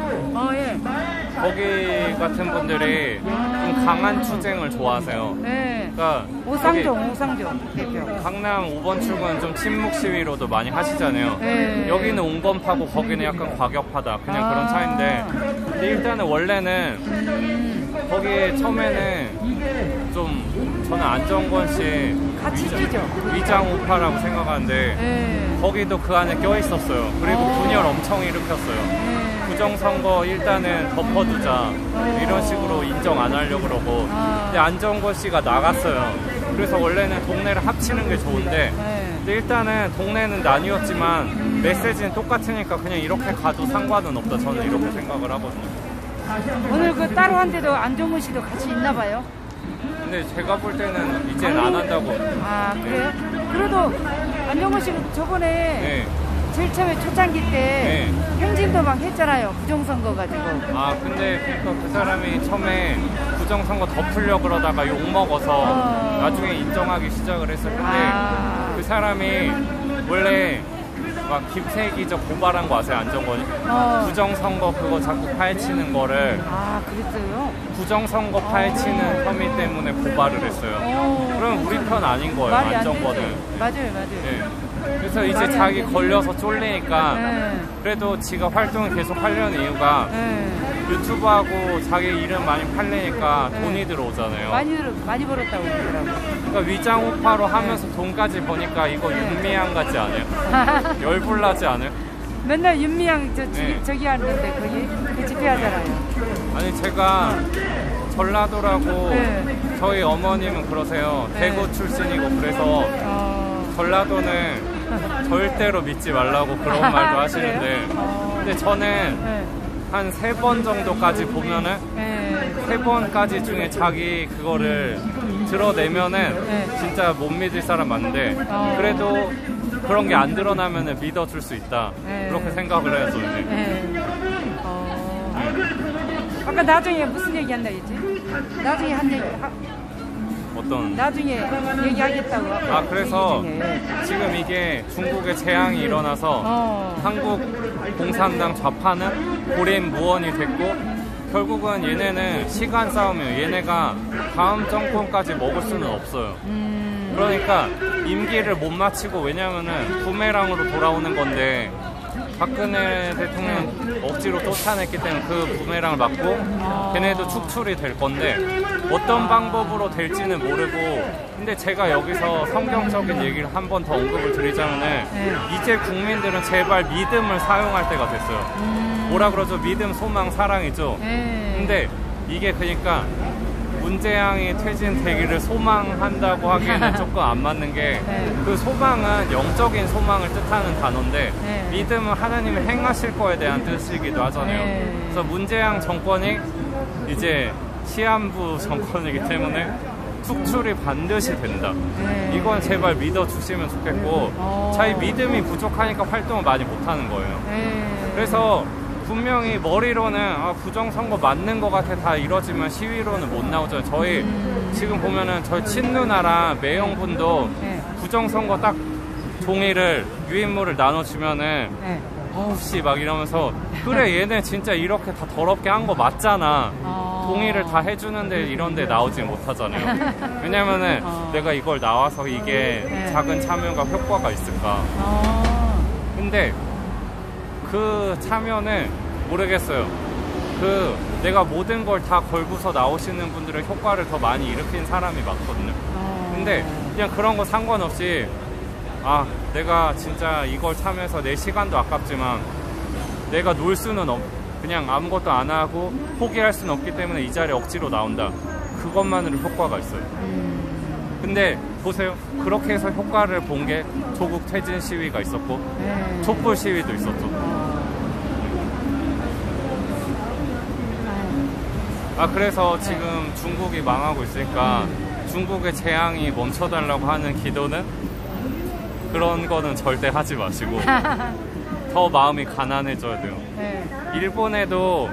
거기 같은 분들이 좀 강한 투쟁을 좋아하세요. 그러니까 오상정 대표. 강남 5번 출구는 좀 침묵 시위로도 많이 하시잖아요. 여기는 온건파고 거기는 약간 과격하다. 그냥 그런 차이인데 근데 일단은 원래는 거기 처음에는 좀 저는 안정권 씨 같이 뛰죠. 위장 우파라고 생각하는데 거기도 그 안에 껴있었어요. 그리고 분열 엄청 일으켰어요. 부정선거 일단은 덮어두자 이런 식으로 인정 안 하려고 그러고 근데 안정권 씨가 나갔어요. 그래서 원래는 동네를 합치는 게 좋은데 근데 일단은 동네는 나뉘었지만 메시지는 똑같으니까 그냥 이렇게 가도 상관은 없다. 저는 이렇게 생각을 하거든요. 오늘 그 따로 한데도 안정권 씨도 같이 있나 봐요? 근데 제가 볼 때는 이제는 안 한다고. 그래요? 그래도 안정권 씨가 저번에 제일 처음에 초창기 때 행진도 막 했잖아요. 부정선거 가지고. 근데 그 사람이 처음에 부정선거 덮으려고 그러다가 욕먹어서 나중에 인정하기 시작을 했어요. 근데 그 사람이 원래 막 김세기적 고발한 거 아세요? 안정권이? 부정선거 그거 자꾸 파헤치는 거를 그랬어요? 부정선거 파헤치는 혐의 때문에 고발을 했어요. 그럼 우리 편 아닌 거예요, 안정권은. 맞아요. 그래서 이제 자기 걸려서 쫄리니까 그래도 지가 활동을 계속 하려는 이유가 유튜브하고 자기 이름 많이 팔리니까 돈이 들어오잖아요. 많이 벌었다고 그러더라고요. 그러니까 위장 우파로 하면서 돈까지 버니까 이거 윤미향 같지 않아요? 열불나지 않아요? 맨날 윤미향 저기 하는데 거기 그 집회 하잖아요. 아니 제가 전라도라고 저희 어머님은 그러세요. 대구 출신이고 그래서 전라도는 절대로 믿지 말라고 그런 말도 하시는데 근데 저는 한 3번 정도까지 보면은 3번까지 중에 자기 그거를 드러내면은 진짜 못 믿을 사람 많은데 그래도 그런 게 안 드러나면은 믿어줄 수 있다 그렇게 생각을 해요 저는. 아까 나중에 무슨 얘기 한다 했지? 나중에 한 얘기 어떤 나중에 얘기하겠다고. 아 그래서 지금 이게 중국의 재앙이 일어나서 한국 공산당 좌파는 고립무원이 됐고 결국은 얘네는 시간 싸움이에요. 얘네가 다음 정권까지 먹을 수는 없어요. 그러니까 임기를 못 마치고 왜냐면은 부메랑으로 돌아오는 건데 박근혜 대통령 억지로 쫓아냈기 때문에 그 부메랑을 맞고 걔네도 축출이 될 건데 어떤 방법으로 될지는 모르고 근데 제가 여기서 성경적인 얘기를 한 번 더 언급을 드리자면은 이제 국민들은 제발 믿음을 사용할 때가 됐어요. 뭐라 그러죠? 믿음, 소망, 사랑이죠. 근데 이게 그러니까 문재양이 퇴진되기를 소망한다고 하기에는 조금 안 맞는 게 그 소망은 영적인 소망을 뜻하는 단어인데 믿음은 하나님이 행하실 거에 대한 뜻이기도 하잖아요. 그래서 문재양 정권이 이제 시한부 정권이기 때문에 축출이 반드시 된다. 이건 제발 믿어주시면 좋겠고 자기 믿음이 부족하니까 활동을 많이 못하는 거예요. 그래서 분명히 머리로는 부정선거 맞는 것 같아 다 이러지만 시위로는 못 나오죠. 저희 지금 보면은 저희 친누나랑 매형분도 부정선거 딱 종이를 유인물을 나눠주면은 어우씨 막 이러면서 그래 얘네 진짜 이렇게 다 더럽게 한 거 맞잖아. 동의를 다 해주는데 이런데 나오지 못하잖아요. 왜냐면은 내가 이걸 나와서 이게 작은 참여가 효과가 있을까. 근데 그 참여는 모르겠어요. 그 내가 모든 걸 다 걸고서 나오시는 분들의 효과를 더 많이 일으킨 사람이 많거든요. 근데 그냥 그런 거 상관없이 내가 진짜 이걸 참여해서 내 시간도 아깝지만 내가 놀 수는 그냥 아무것도 안 하고 포기할 수는 없기 때문에 이 자리에 억지로 나온다. 그것만으로 효과가 있어요. 근데 보세요. 그렇게 해서 효과를 본 게 조국 퇴진 시위가 있었고 촛불 시위도 있었죠. 그래서 지금 중국이 망하고 있으니까 중국의 재앙이 멈춰달라고 하는 기도는 그런 거는 절대 하지 마시고 더 마음이 가난해져야 돼요. 일본에도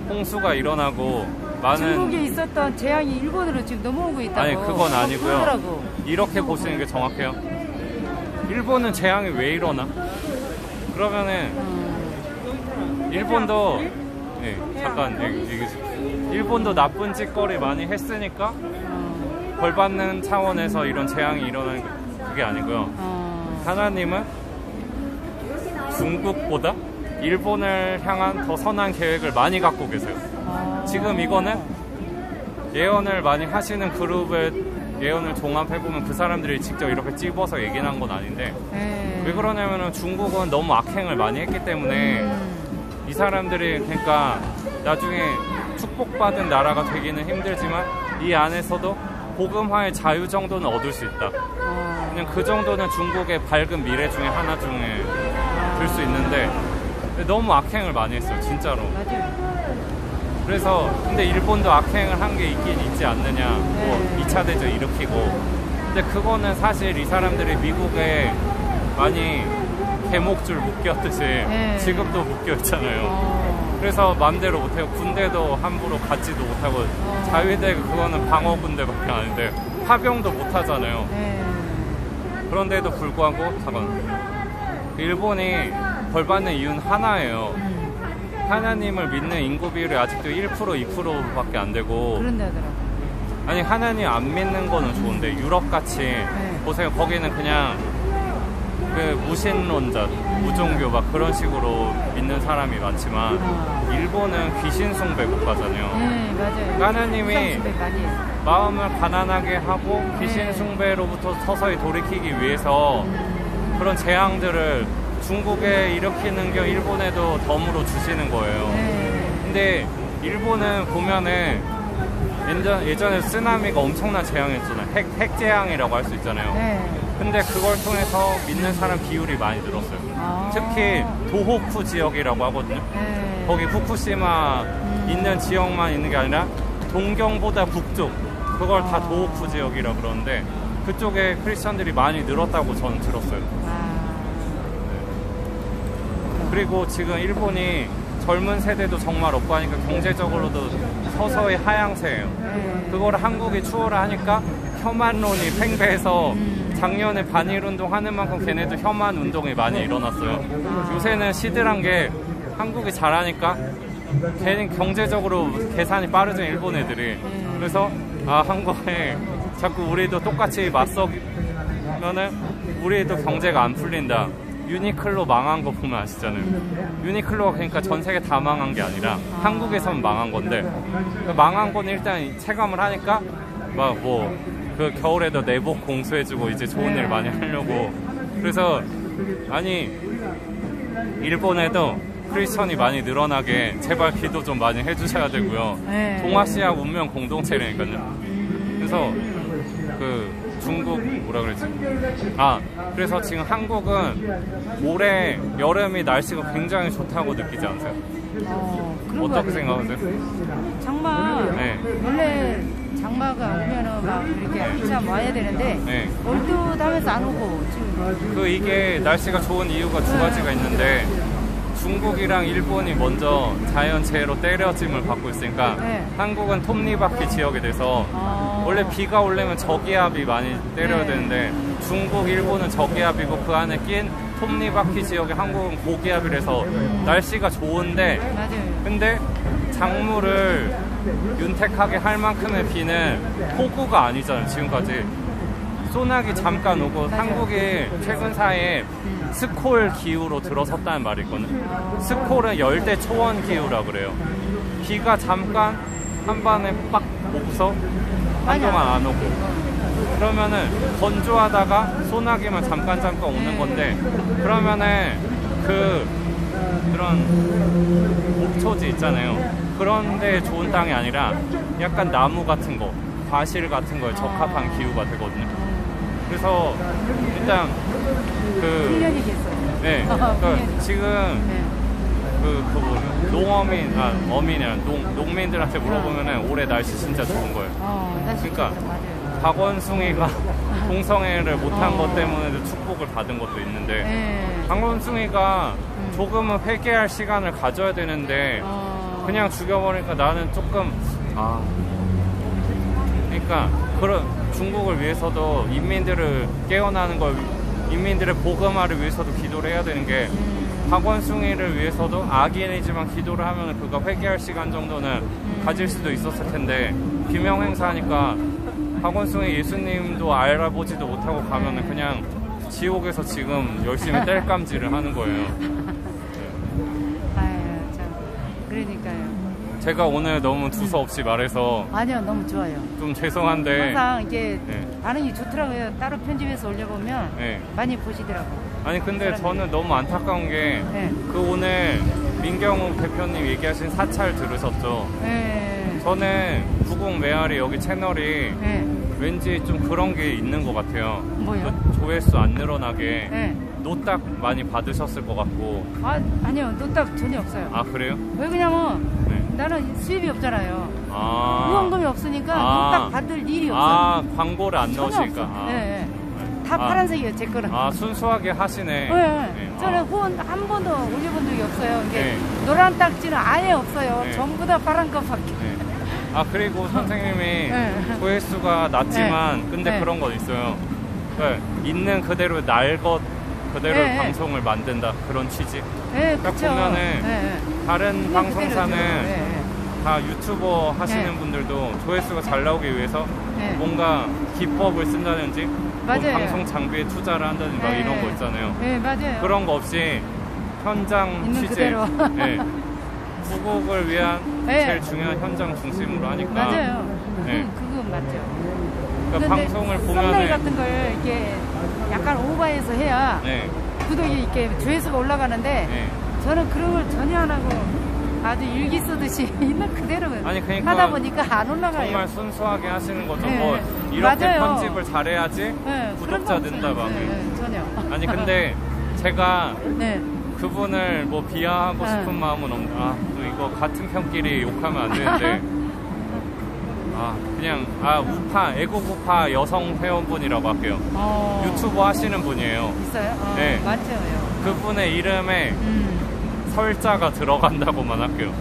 홍수가 일어나고 많은 중국에 있었던 재앙이 일본으로 지금 넘어오고 있다고. 아니 그건 아니고요. 이렇게 보시는 게 정확해요. 일본은 재앙이 왜 일어나? 그러면은 일본도 잠깐 얘기해. 일본도 나쁜 짓거리 많이 했으니까 벌 받는 차원에서 이런 재앙이 일어나는 그게 아니고요. 하나님은 중국보다 일본을 향한 더 선한 계획을 많이 갖고 계세요. 지금 이거는 예언을 많이 하시는 그룹의 예언을 종합해보면 그 사람들이 직접 이렇게 찝어서 얘기한 건 아닌데 왜 그러냐면은 중국은 너무 악행을 많이 했기 때문에 이 사람들이 그러니까 나중에 축복받은 나라가 되기는 힘들지만 이 안에서도 복음화의 자유 정도는 얻을 수 있다. 그냥 그 정도는 중국의 밝은 미래 중에 하나 중에 들 수 있는데 너무 악행을 많이 했어요. 진짜로. 그래서 근데 일본도 악행을 한 게 있긴 있지 않느냐. 뭐 2차 대전 일으키고. 근데 그거는 사실 이 사람들이 미국에 많이 개목줄 묶였듯이 지금도 묶여 있잖아요. 그래서 마음대로 못해요. 군대도 함부로 갖지도 못하고 자위대 그거는 방어군대밖에 아닌데 파병도 못하잖아요. 그런데도 불구하고 일본이 벌받는 이유는 하나예요. 하나님을 믿는 인구 비율이 아직도 1% 2%밖에 안 되고 그런다더라고요. 아니 하나님 안 믿는 거는 좋은데 유럽같이 보세요. 거기는 그냥 그 무신론자, 무종교 막 그런 식으로 믿는 사람이 많지만 일본은 귀신 숭배 국가잖아요. 맞아요. 하나님이 마음을 가난하게 하고 귀신 숭배로부터 서서히 돌이키기 위해서 그런 재앙들을 중국에 일으키는 게 일본에도 덤으로 주시는 거예요. 근데 일본은 보면은 예전에 쓰나미가 엄청난 재앙이었잖아요. 핵 재앙이라고 할 수 있잖아요. 근데 그걸 통해서 믿는 사람 비율이 많이 늘었어요. 특히 도호쿠 지역이라고 하거든요. 거기 후쿠시마 있는 지역만 있는 게 아니라 동경보다 북쪽, 그걸 다 도호쿠 지역이라고 그러는데 그쪽에 크리스천들이 많이 늘었다고 저는 들었어요. 그리고 지금 일본이 젊은 세대도 정말 없고 하니까 경제적으로도 서서히 하향세예요. 그걸 한국이 추월을 하니까 혐한론이 팽배해서 작년에 반일운동 하는 만큼 걔네도 혐한 운동이 많이 일어났어요. 요새는 시들한 게 한국이 잘하니까 걔는 경제적으로 계산이 빠르죠, 일본 애들이. 그래서 한국에 자꾸 우리도 똑같이 맞서면은 우리도 경제가 안 풀린다. 유니클로 망한 거 보면 아시잖아요. 유니클로가 그러니까 전 세계 다 망한 게 아니라 한국에서만 망한 건데, 그 망한 건 일단 체감을 하니까 막 뭐 그 겨울에도 내복 공수해주고 이제 좋은 일 많이 하려고. 그래서 아니 일본에도 크리스천이 많이 늘어나게 제발 기도 좀 많이 해주셔야 되고요. 동아시아 운명 공동체라니까요. 그래서 그 중국 뭐라 그랬지? 그래서 지금 한국은 올해 여름이 날씨가 굉장히 좋다고 느끼지 않으세요? 어떻게 생각하세요? 장마 원래 장마가 오면은 막 이렇게 한참 와야 되는데 얼듯하면서 안 오고 지금 이게 날씨가 좋은 이유가 두 가지가 있는데 중국이랑 일본이 먼저 자연재해로 때려짐을 받고 있으니까 한국은 톱니바퀴 지역이 돼서 원래 비가 오려면 저기압이 많이 때려야 되는데 중국, 일본은 저기압이고 그 안에 낀 톱니바퀴 지역에 한국은 고기압이라서 날씨가 좋은데 근데 작물을 윤택하게 할 만큼의 비는 폭우가 아니잖아요. 지금까지 소나기 잠깐 오고 한국이 최근 사이에 스콜 기후로 들어섰다는 말이 있거든요. 스콜은 열대 초원 기후라 그래요. 비가 잠깐 한 번에 빡 오고서 한동안 안 오고 그러면은 건조하다가 소나기만 잠깐 오는 건데 그러면은 그런 목초지 있잖아요. 그런데 좋은 땅이 아니라 약간 나무 같은 거, 과실 같은 거에 적합한 기후가 되거든요. 그래서 일단 지금 농민들한테 물어보면은 올해 날씨 진짜 좋은 거예요. 그러니까 박원숭이가 동성애를 못한 것 때문에도 축복을 받은 것도 있는데 박원숭이가 조금은 회개할 시간을 가져야 되는데 그냥 죽여버리니까 나는 조금 그러니까 그런 중국을 위해서도 인민들을 깨어나는 걸 인민들의 복음화를 위해서도 기도를 해야 되는 게 박원숭이를 위해서도 악인이지만 기도를 하면 그가 회개할 시간 정도는 가질 수도 있었을 텐데 비명 행사하니까 박원숭이 예수님도 알아보지도 못하고 가면은 그냥 지옥에서 지금 열심히 땔감질을 하는 거예요. 아유 참 그러니까요. 제가 오늘 너무 두서없이 말해서 아니요 너무 좋아요. 좀 죄송한데 항상 이게 반응이 좋더라고요. 따로 편집해서 올려보면 많이 보시더라고요. 아니 근데 저는 너무 안타까운 게 오늘 민경욱 대표님 얘기하신 사찰 들으셨죠? 저는 구공 메아리 여기 채널이 왠지 좀 그런 게 있는 것 같아요. 뭐요? 조회수 안 늘어나게 노딱 많이 받으셨을 것 같고. 아니요 노딱 전혀 없어요. 그래요? 왜 그러냐면 나는 수입이 없잖아요. 후원금이 없으니까 노딱 받을 일이 없어요. 광고를 안 넣으시니까. 다 파란색이에요, 제 거는. 순수하게 하시네. 저는 후원 한 번도 올려본 적이 없어요. 이게 노란 딱지는 아예 없어요. 전부 다 파란 것밖에. 그리고 선생님이 조회수가 낮지만 근데 그런 거 있어요. 있는 그대로 날 것 그대로 방송을 만든다 그런 취지. 딱 보면은 다른 방송사는 다 유튜버 하시는 분들도 조회수가 잘 나오기 위해서 뭔가 기법을 쓴다든지 방송 장비에 투자를 한다든지 막 이런 거 있잖아요. 맞아요. 그런 거 없이 현장 취재, 후곡을 위한 제일 중요한 현장 중심으로 하니까. 맞아요. 그건 맞죠. 그러니까 방송을 보면은 썸네일 같은 걸 이렇게 약간 오버해서 해야 구독이 이렇게 조회수가 올라가는데 저는 그런 걸 전혀 안 하고 아주 일기 쓰듯이 있는 그대로 아니, 그러니까 하다 보니까 안 올라가요. 정말 순수하게 하시는 거죠. 네. 뭐 이렇게 맞아요. 편집을 잘해야지 네, 구독자 그런 거 는다 막. 없어요. 네, 전혀. 아니 근데 제가 네. 그분을 뭐 비하하고 싶은 네. 마음은 없는데 또 이거 같은 편끼리 욕하면 안 되는데 그냥 우파 애국 우파 여성 회원분이라고 할게요. 유튜버 하시는 분이에요. 있어요? 네. 맞죠. 그분의 이름에 설자가 들어간다고만 할게요.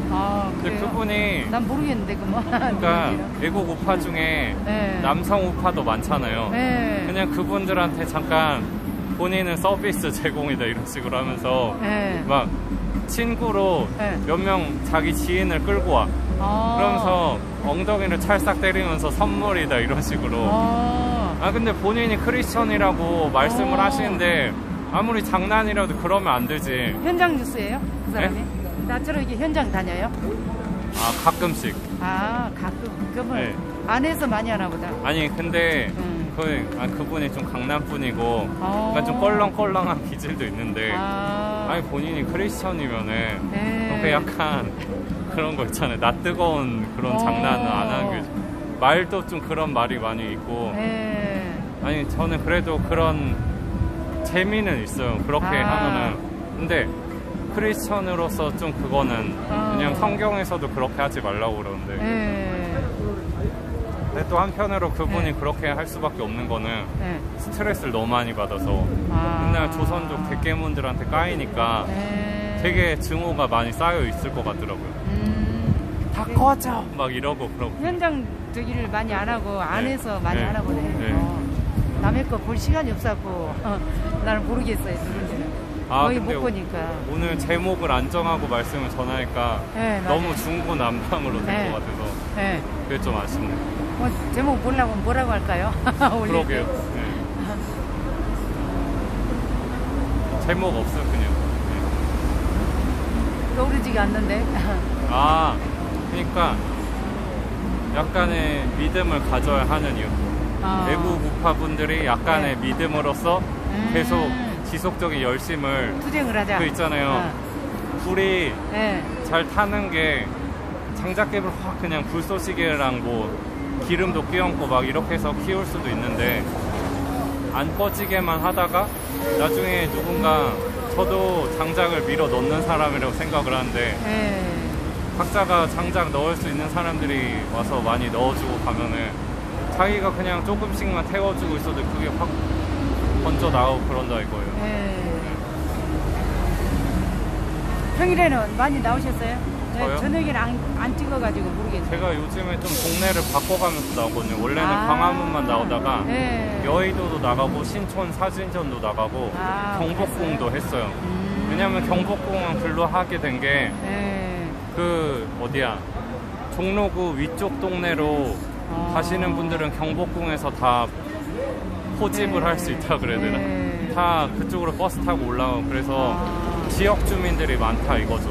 근데 그래요? 그분이 난 모르겠는데 그만. 그러니까 애국 우파 중에 네. 남성 우파도 많잖아요. 네. 그냥 그분들한테 잠깐 본인은 서비스 제공이다 이런 식으로 하면서 네. 막 친구로 네. 몇 명 자기 지인을 끌고 와. 그러면서 엉덩이를 찰싹 때리면서 선물이다 이런 식으로. 근데 본인이 크리스천이라고 말씀을 하시는데 아무리 장난이라도 그러면 안 되지. 현장 뉴스예요? 그 사람이? 네? 나처럼 이렇게 현장 다녀요? 가끔씩. 가끔은 네. 안에서 많이 하나 보다. 아니 근데 그분이 좀 강남분이고 그러니까 좀 껄렁껄렁한 기질도 있는데 아니 본인이 크리스천이면은 그렇게 약간 그런 거 있잖아요. 나 뜨거운 그런 장난은 안 하는 게 말도 좀 그런 말이 많이 있고 아니 저는 그래도 그런 재미는 있어요. 그렇게 하면은. 근데 크리스천으로서 좀 그거는 그냥 성경에서도 그렇게 하지 말라고 그러는데 근데 또 한편으로 그분이 그렇게 할 수밖에 없는 거는 스트레스를 너무 많이 받아서 맨날 조선족 대깨문들한테 까이니까 되게 증오가 많이 쌓여 있을 것 같더라고요. 다 꺼져! 막 이러고 그러고. 현장 저기를 많이 안 하고 안에서 많이 하나 보네. 남의 거 볼 시간이 없어갖고 나는 모르겠어요. 누군지는. 거의 못 보니까. 오늘 제목을 안 정하고 말씀을 전하니까 너무 중구난방으로 된 것 같아서 그게 좀 아쉽네요. 제목 뭐라고 할까요? 그러게요. 제목 없어요 그냥. 떠오르지가 않는데. 그러니까 약간의 믿음을 가져야 하는 이유. 외국 우파분들이 약간의 믿음으로서 계속 지속적인 열심을 투쟁을 하자. 그 있잖아요. 불이 잘 타는 게 장작개불 확 그냥 불쏘시개랑 뭐 기름도 끼얹고 막 이렇게 해서 키울 수도 있는데 안 꺼지게만 하다가 나중에 누군가 저도 장작을 밀어 넣는 사람이라고 생각을 하는데 각자가 장작 넣을 수 있는 사람들이 와서 많이 넣어주고 가면은 자기가 그냥 조금씩만 태워주고 있어도 그게 확 번져 나오고 그런다 이거예요. 평일에는 많이 나오셨어요? 저요? 저녁에는 안 찍어가지고 모르겠어요. 제가 요즘에 좀 동네를 바꿔가면서 나오거든요. 원래는 광화문만 나오다가 여의도도 나가고 신촌 사진전도 나가고 경복궁도 했어요. 왜냐면 경복궁은 글로 하게 된 게 종로구 위쪽 동네로 가시는 분들은 경복궁에서 다 포집을 할 수 있다 그래야 되나? 다 그쪽으로 버스 타고 올라오고 그래서 지역 주민들이 많다 이거죠.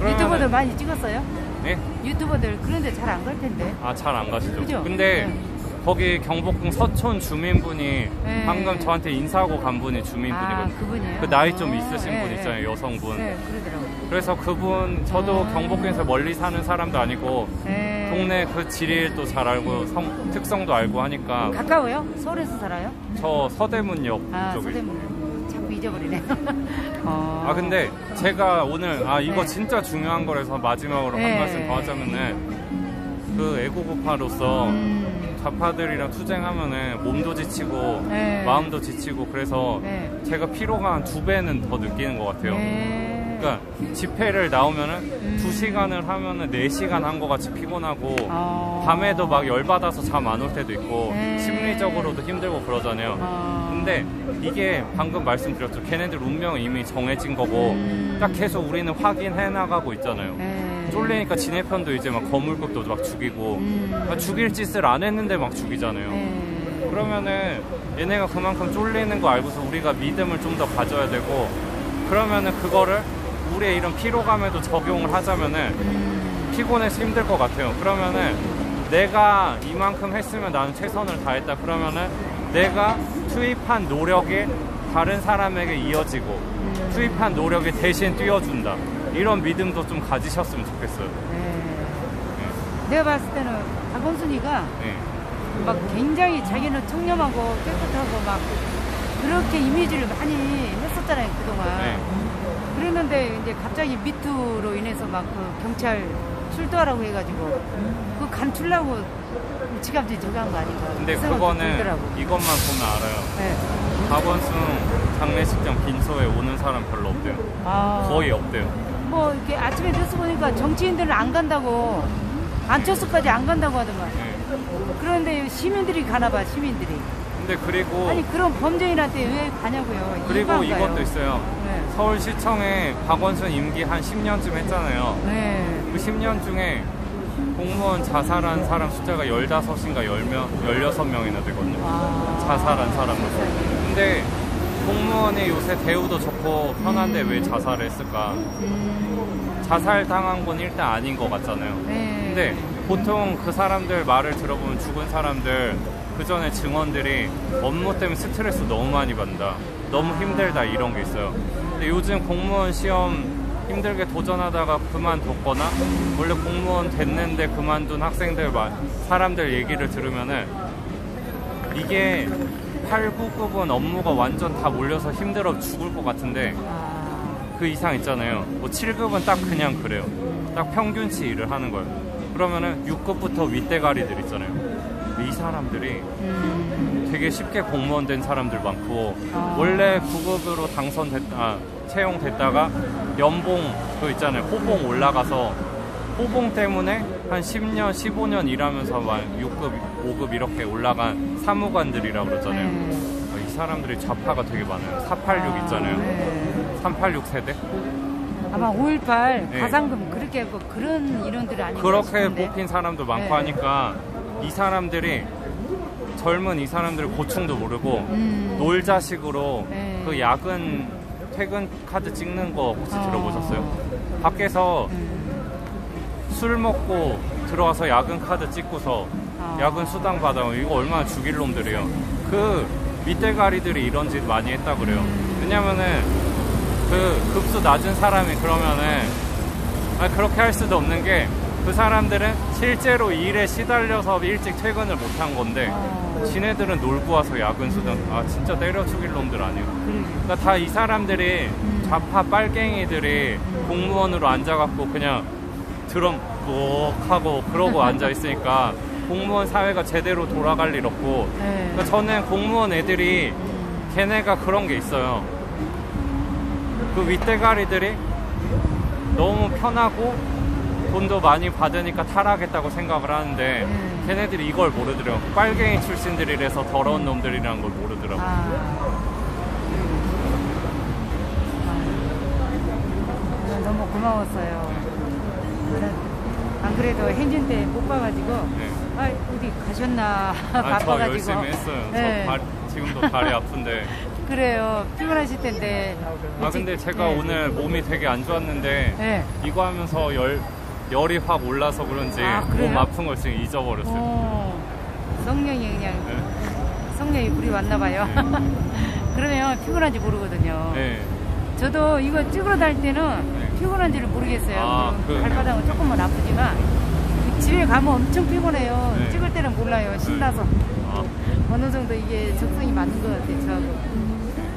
유튜버들 많이 찍었어요? 네? 유튜버들 그런데 잘 안 갈 텐데. 잘 안 가시죠. 그죠? 근데 거기 경복궁 서촌 주민분이 방금 저한테 인사하고 간 분이 주민분이거든요. 그분이에요? 그 나이 좀 있으신 분 있잖아요, 여성분. 그러더라고요. 그래서 그분 저도 경복궁에서 멀리 사는 사람도 아니고 동네 그 지리도 잘 알고 특성도 알고 하니까. 가까워요? 서울에서 살아요? 저 서대문역 쪽에. 서대문. 자꾸 잊어버리네. 근데 제가 오늘 이거 진짜 중요한 거라서 마지막으로 한 말씀 더 하자면은 그 애국우파로서 좌파들이랑 투쟁하면은 몸도 지치고 마음도 지치고 그래서 제가 피로가 한 2배는 더 느끼는 것 같아요. 그러니까 집회를 나오면은 2시간을 하면은 4시간 한 것 같이 피곤하고 밤에도 막 열받아서 잠 안 올 때도 있고 심리적으로도 힘들고 그러잖아요. 근데 이게 방금 말씀드렸죠. 걔네들 운명은 이미 정해진 거고 딱 계속 우리는 확인해 나가고 있잖아요. 쫄리니까 지네 편도 이제 막 거물급도 막 죽이고 죽일 짓을 안 했는데 막 죽이잖아요. 그러면은 얘네가 그만큼 쫄리는 거 알고서 우리가 믿음을 좀 더 가져야 되고 그러면은 그거를 우리의 이런 피로감에도 적용을 하자면은 피곤해서 힘들 것 같아요. 그러면은 내가 이만큼 했으면 나는 최선을 다했다. 그러면은 내가 투입한 노력이 다른 사람에게 이어지고 투입한 노력이 대신 뛰어준다. 이런 믿음도 좀 가지셨으면 좋겠어요. 내가 봤을 때는 박원순이가 막 굉장히 자기는 청렴하고 깨끗하고 막 그렇게 이미지를 많이 했었잖아요, 그동안. 그랬는데 이제 갑자기 미투로 인해서 막 그 경찰 출두하라고 해가지고 그 감추려고 지갑질 저간 거 아닌가. 근데 그거는 이것만 보면 알아요. 박원순 장례식장 빈소에 오는 사람 별로 없대요. 거의 없대요. 뭐 이렇게 아침에 뉴스 보니까 정치인들은 안 간다고, 안철수까지 안 간다고 하더만. 그런데 시민들이 가나봐, 시민들이. 근데 그리고 아니 그런 범죄인한테 왜 가냐고요. 그리고 이것도 있어요. 서울시청에 박원순 임기 한 10년쯤 했잖아요. 그 10년 중에 공무원 자살한 사람 숫자가 15인가 16명이나 되거든요. 자살한 사람은. 근데 공무원이 요새 대우도 좋고 편한데 왜 자살을 했을까? 자살당한 건 일단 아닌 것 같잖아요. 근데 보통 그 사람들 말을 들어보면 죽은 사람들 그 전에 증언들이 업무 때문에 스트레스 너무 많이 받는다, 너무 힘들다, 이런 게 있어요. 근데 요즘 공무원 시험 힘들게 도전하다가 그만뒀거나 원래 공무원 됐는데 그만둔 학생들 사람들 얘기를 들으면은 이게 8, 9급은 업무가 완전 다 몰려서 힘들어 죽을 것 같은데 그 이상 있잖아요. 뭐 7급은 딱 그냥 그래요. 딱 평균치 일을 하는 거예요. 그러면은 6급부터 윗대가리들 있잖아요. 이 사람들이 되게 쉽게 공무원 된 사람들 많고 원래 9급으로 채용됐다가 연봉 그 있잖아요. 호봉 올라가서 호봉 때문에 한 10년, 15년 일하면서 막 6급, 5급 이렇게 올라간 사무관들이라고 그러잖아요. 이 사람들이 좌파가 되게 많아요. 486 있잖아요. 386 세대. 아마 5.18 가상금 그렇게 하고 그런 이론들이 아닌가 그렇게 싶은데. 뽑힌 사람도 많고 하니까 이 사람들이 젊은 이 사람들 고충도 모르고 놀자식으로 그 야근 퇴근 카드 찍는 거 혹시 들어보셨어요? 밖에서 술 먹고 들어와서 야근 카드 찍고서 야근 수당 받아요. 이거 얼마나 죽일 놈들이에요. 그 밑대가리들이 이런 짓 많이 했다 그래요. 왜냐면은 그 급수 낮은 사람이 그러면은 그렇게 할 수도 없는 게 그 사람들은 실제로 일에 시달려서 일찍 퇴근을 못한 건데 지네들은 놀고 와서 야근 수당 진짜 때려 죽일 놈들 아니에요. 그러니까 다 이 사람들이 좌파 빨갱이들이 공무원으로 앉아갖고 그냥 드럼 꼭 하고 그러고 앉아있으니까 공무원 사회가 제대로 돌아갈 일 없고 그러니까 저는 공무원 애들이 걔네가 그런 게 있어요. 그 윗대가리들이 너무 편하고 돈도 많이 받으니까 타락했다고 생각을 하는데 걔네들이 이걸 모르더라고요. 빨갱이 출신들이라서 더러운 놈들이라는 걸 모르더라고요. 너무 고마웠어요. 안 그래도 행진 때 못 봐가지고 어디 가셨나 바빠가지고. 저 열심히 했어요. 저 지금도 다리 아픈데. 그래요. 피곤하실 텐데. 근데 제가 오늘 몸이 되게 안 좋았는데 이거 하면서 열이 확 올라서 그런지 몸 아픈 걸 지금 잊어버렸어요. 성령이 그냥 성령이 불이 왔나 봐요. 그러면 피곤한지 모르거든요. 저도 이거 찍으러 다닐 때는 피곤한지를 모르겠어요. 발바닥은 조금만 아프지만 집에 가면 엄청 피곤해요. 찍을 때는 몰라요. 신나서. 어느 정도 이게 적성이 맞는 것 같아요. 저하고.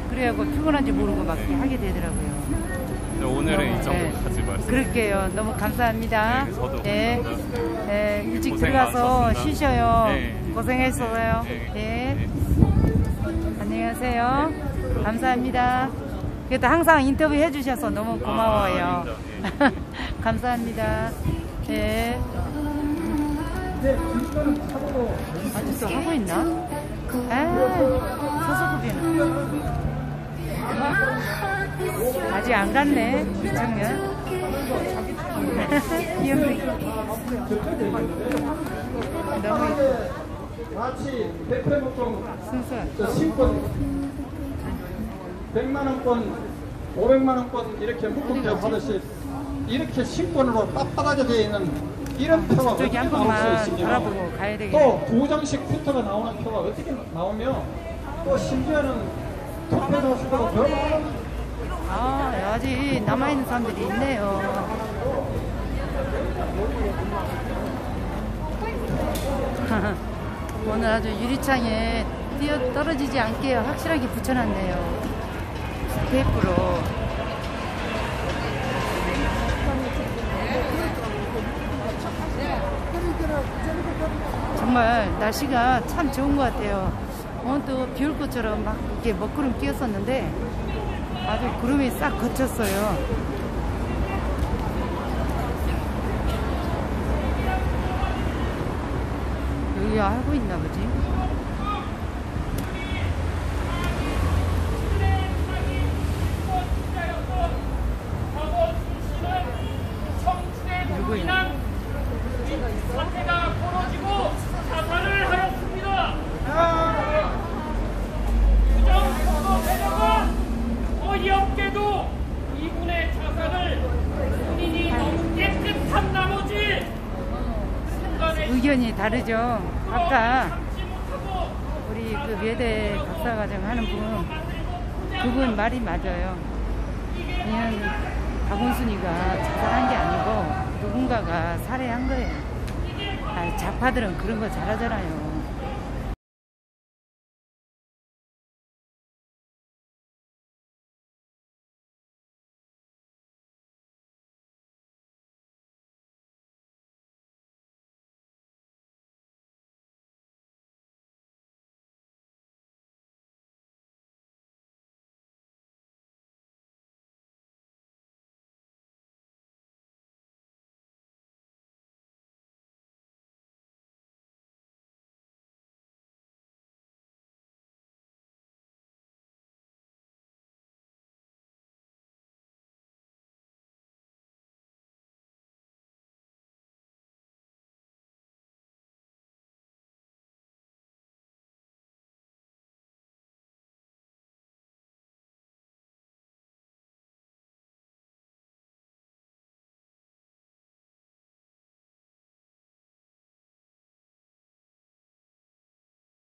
그래갖고 피곤한지 모르고 막 하게 되더라고요. 오늘은 이 정도까지 말씀. 그럴게요. 너무 감사합니다. 저도 일찍 들어가서 쉬셔요. 고생했어요. 안녕하세요. 감사합니다. 그래도 항상 인터뷰 해주셔서 너무 고마워요. 감사합니다. 아직도 하고 있나? 소속급이는 아직 안 갔네. 2청년. 귀엽네. 너무 마치 대표보통 순수한 신권 100만원권 500만원권 이렇게 묶음표 받으시 이렇게 신권으로 빳빳하게 되어 있는 이런 표가 어떻게 나올 수 있으며 또 2장씩 큐터가 나오는 표가 어떻게 나오며 또 심지어는 투표소 수가 더 많은 아직 남아있는 사람들이 있네요. 오늘 아주 유리창에 뛰어 떨어지지 않게 확실하게 붙여놨네요. 테이프로. 정말 날씨가 참 좋은 것 같아요. 오늘도 비 올 것처럼 막 이렇게 먹구름 끼었었는데 아주 구름이 싹 걷혔어요. 여기가 하고 있나 보지? 누구 있나? 사태가 벌어지고 자살을 하였습니다. 부정선거 세력은 어이없게도 이분의 자살을 본인이 너무 깨끗한 나머지 의견이 다르죠. 아까 우리 그 외대 박사과정 하는 그분 말이 맞아요. 그냥 박원순이가 자살한 게 아니고 누군가가 살해한 거예요. 좌파들은 그런 거 잘하잖아요.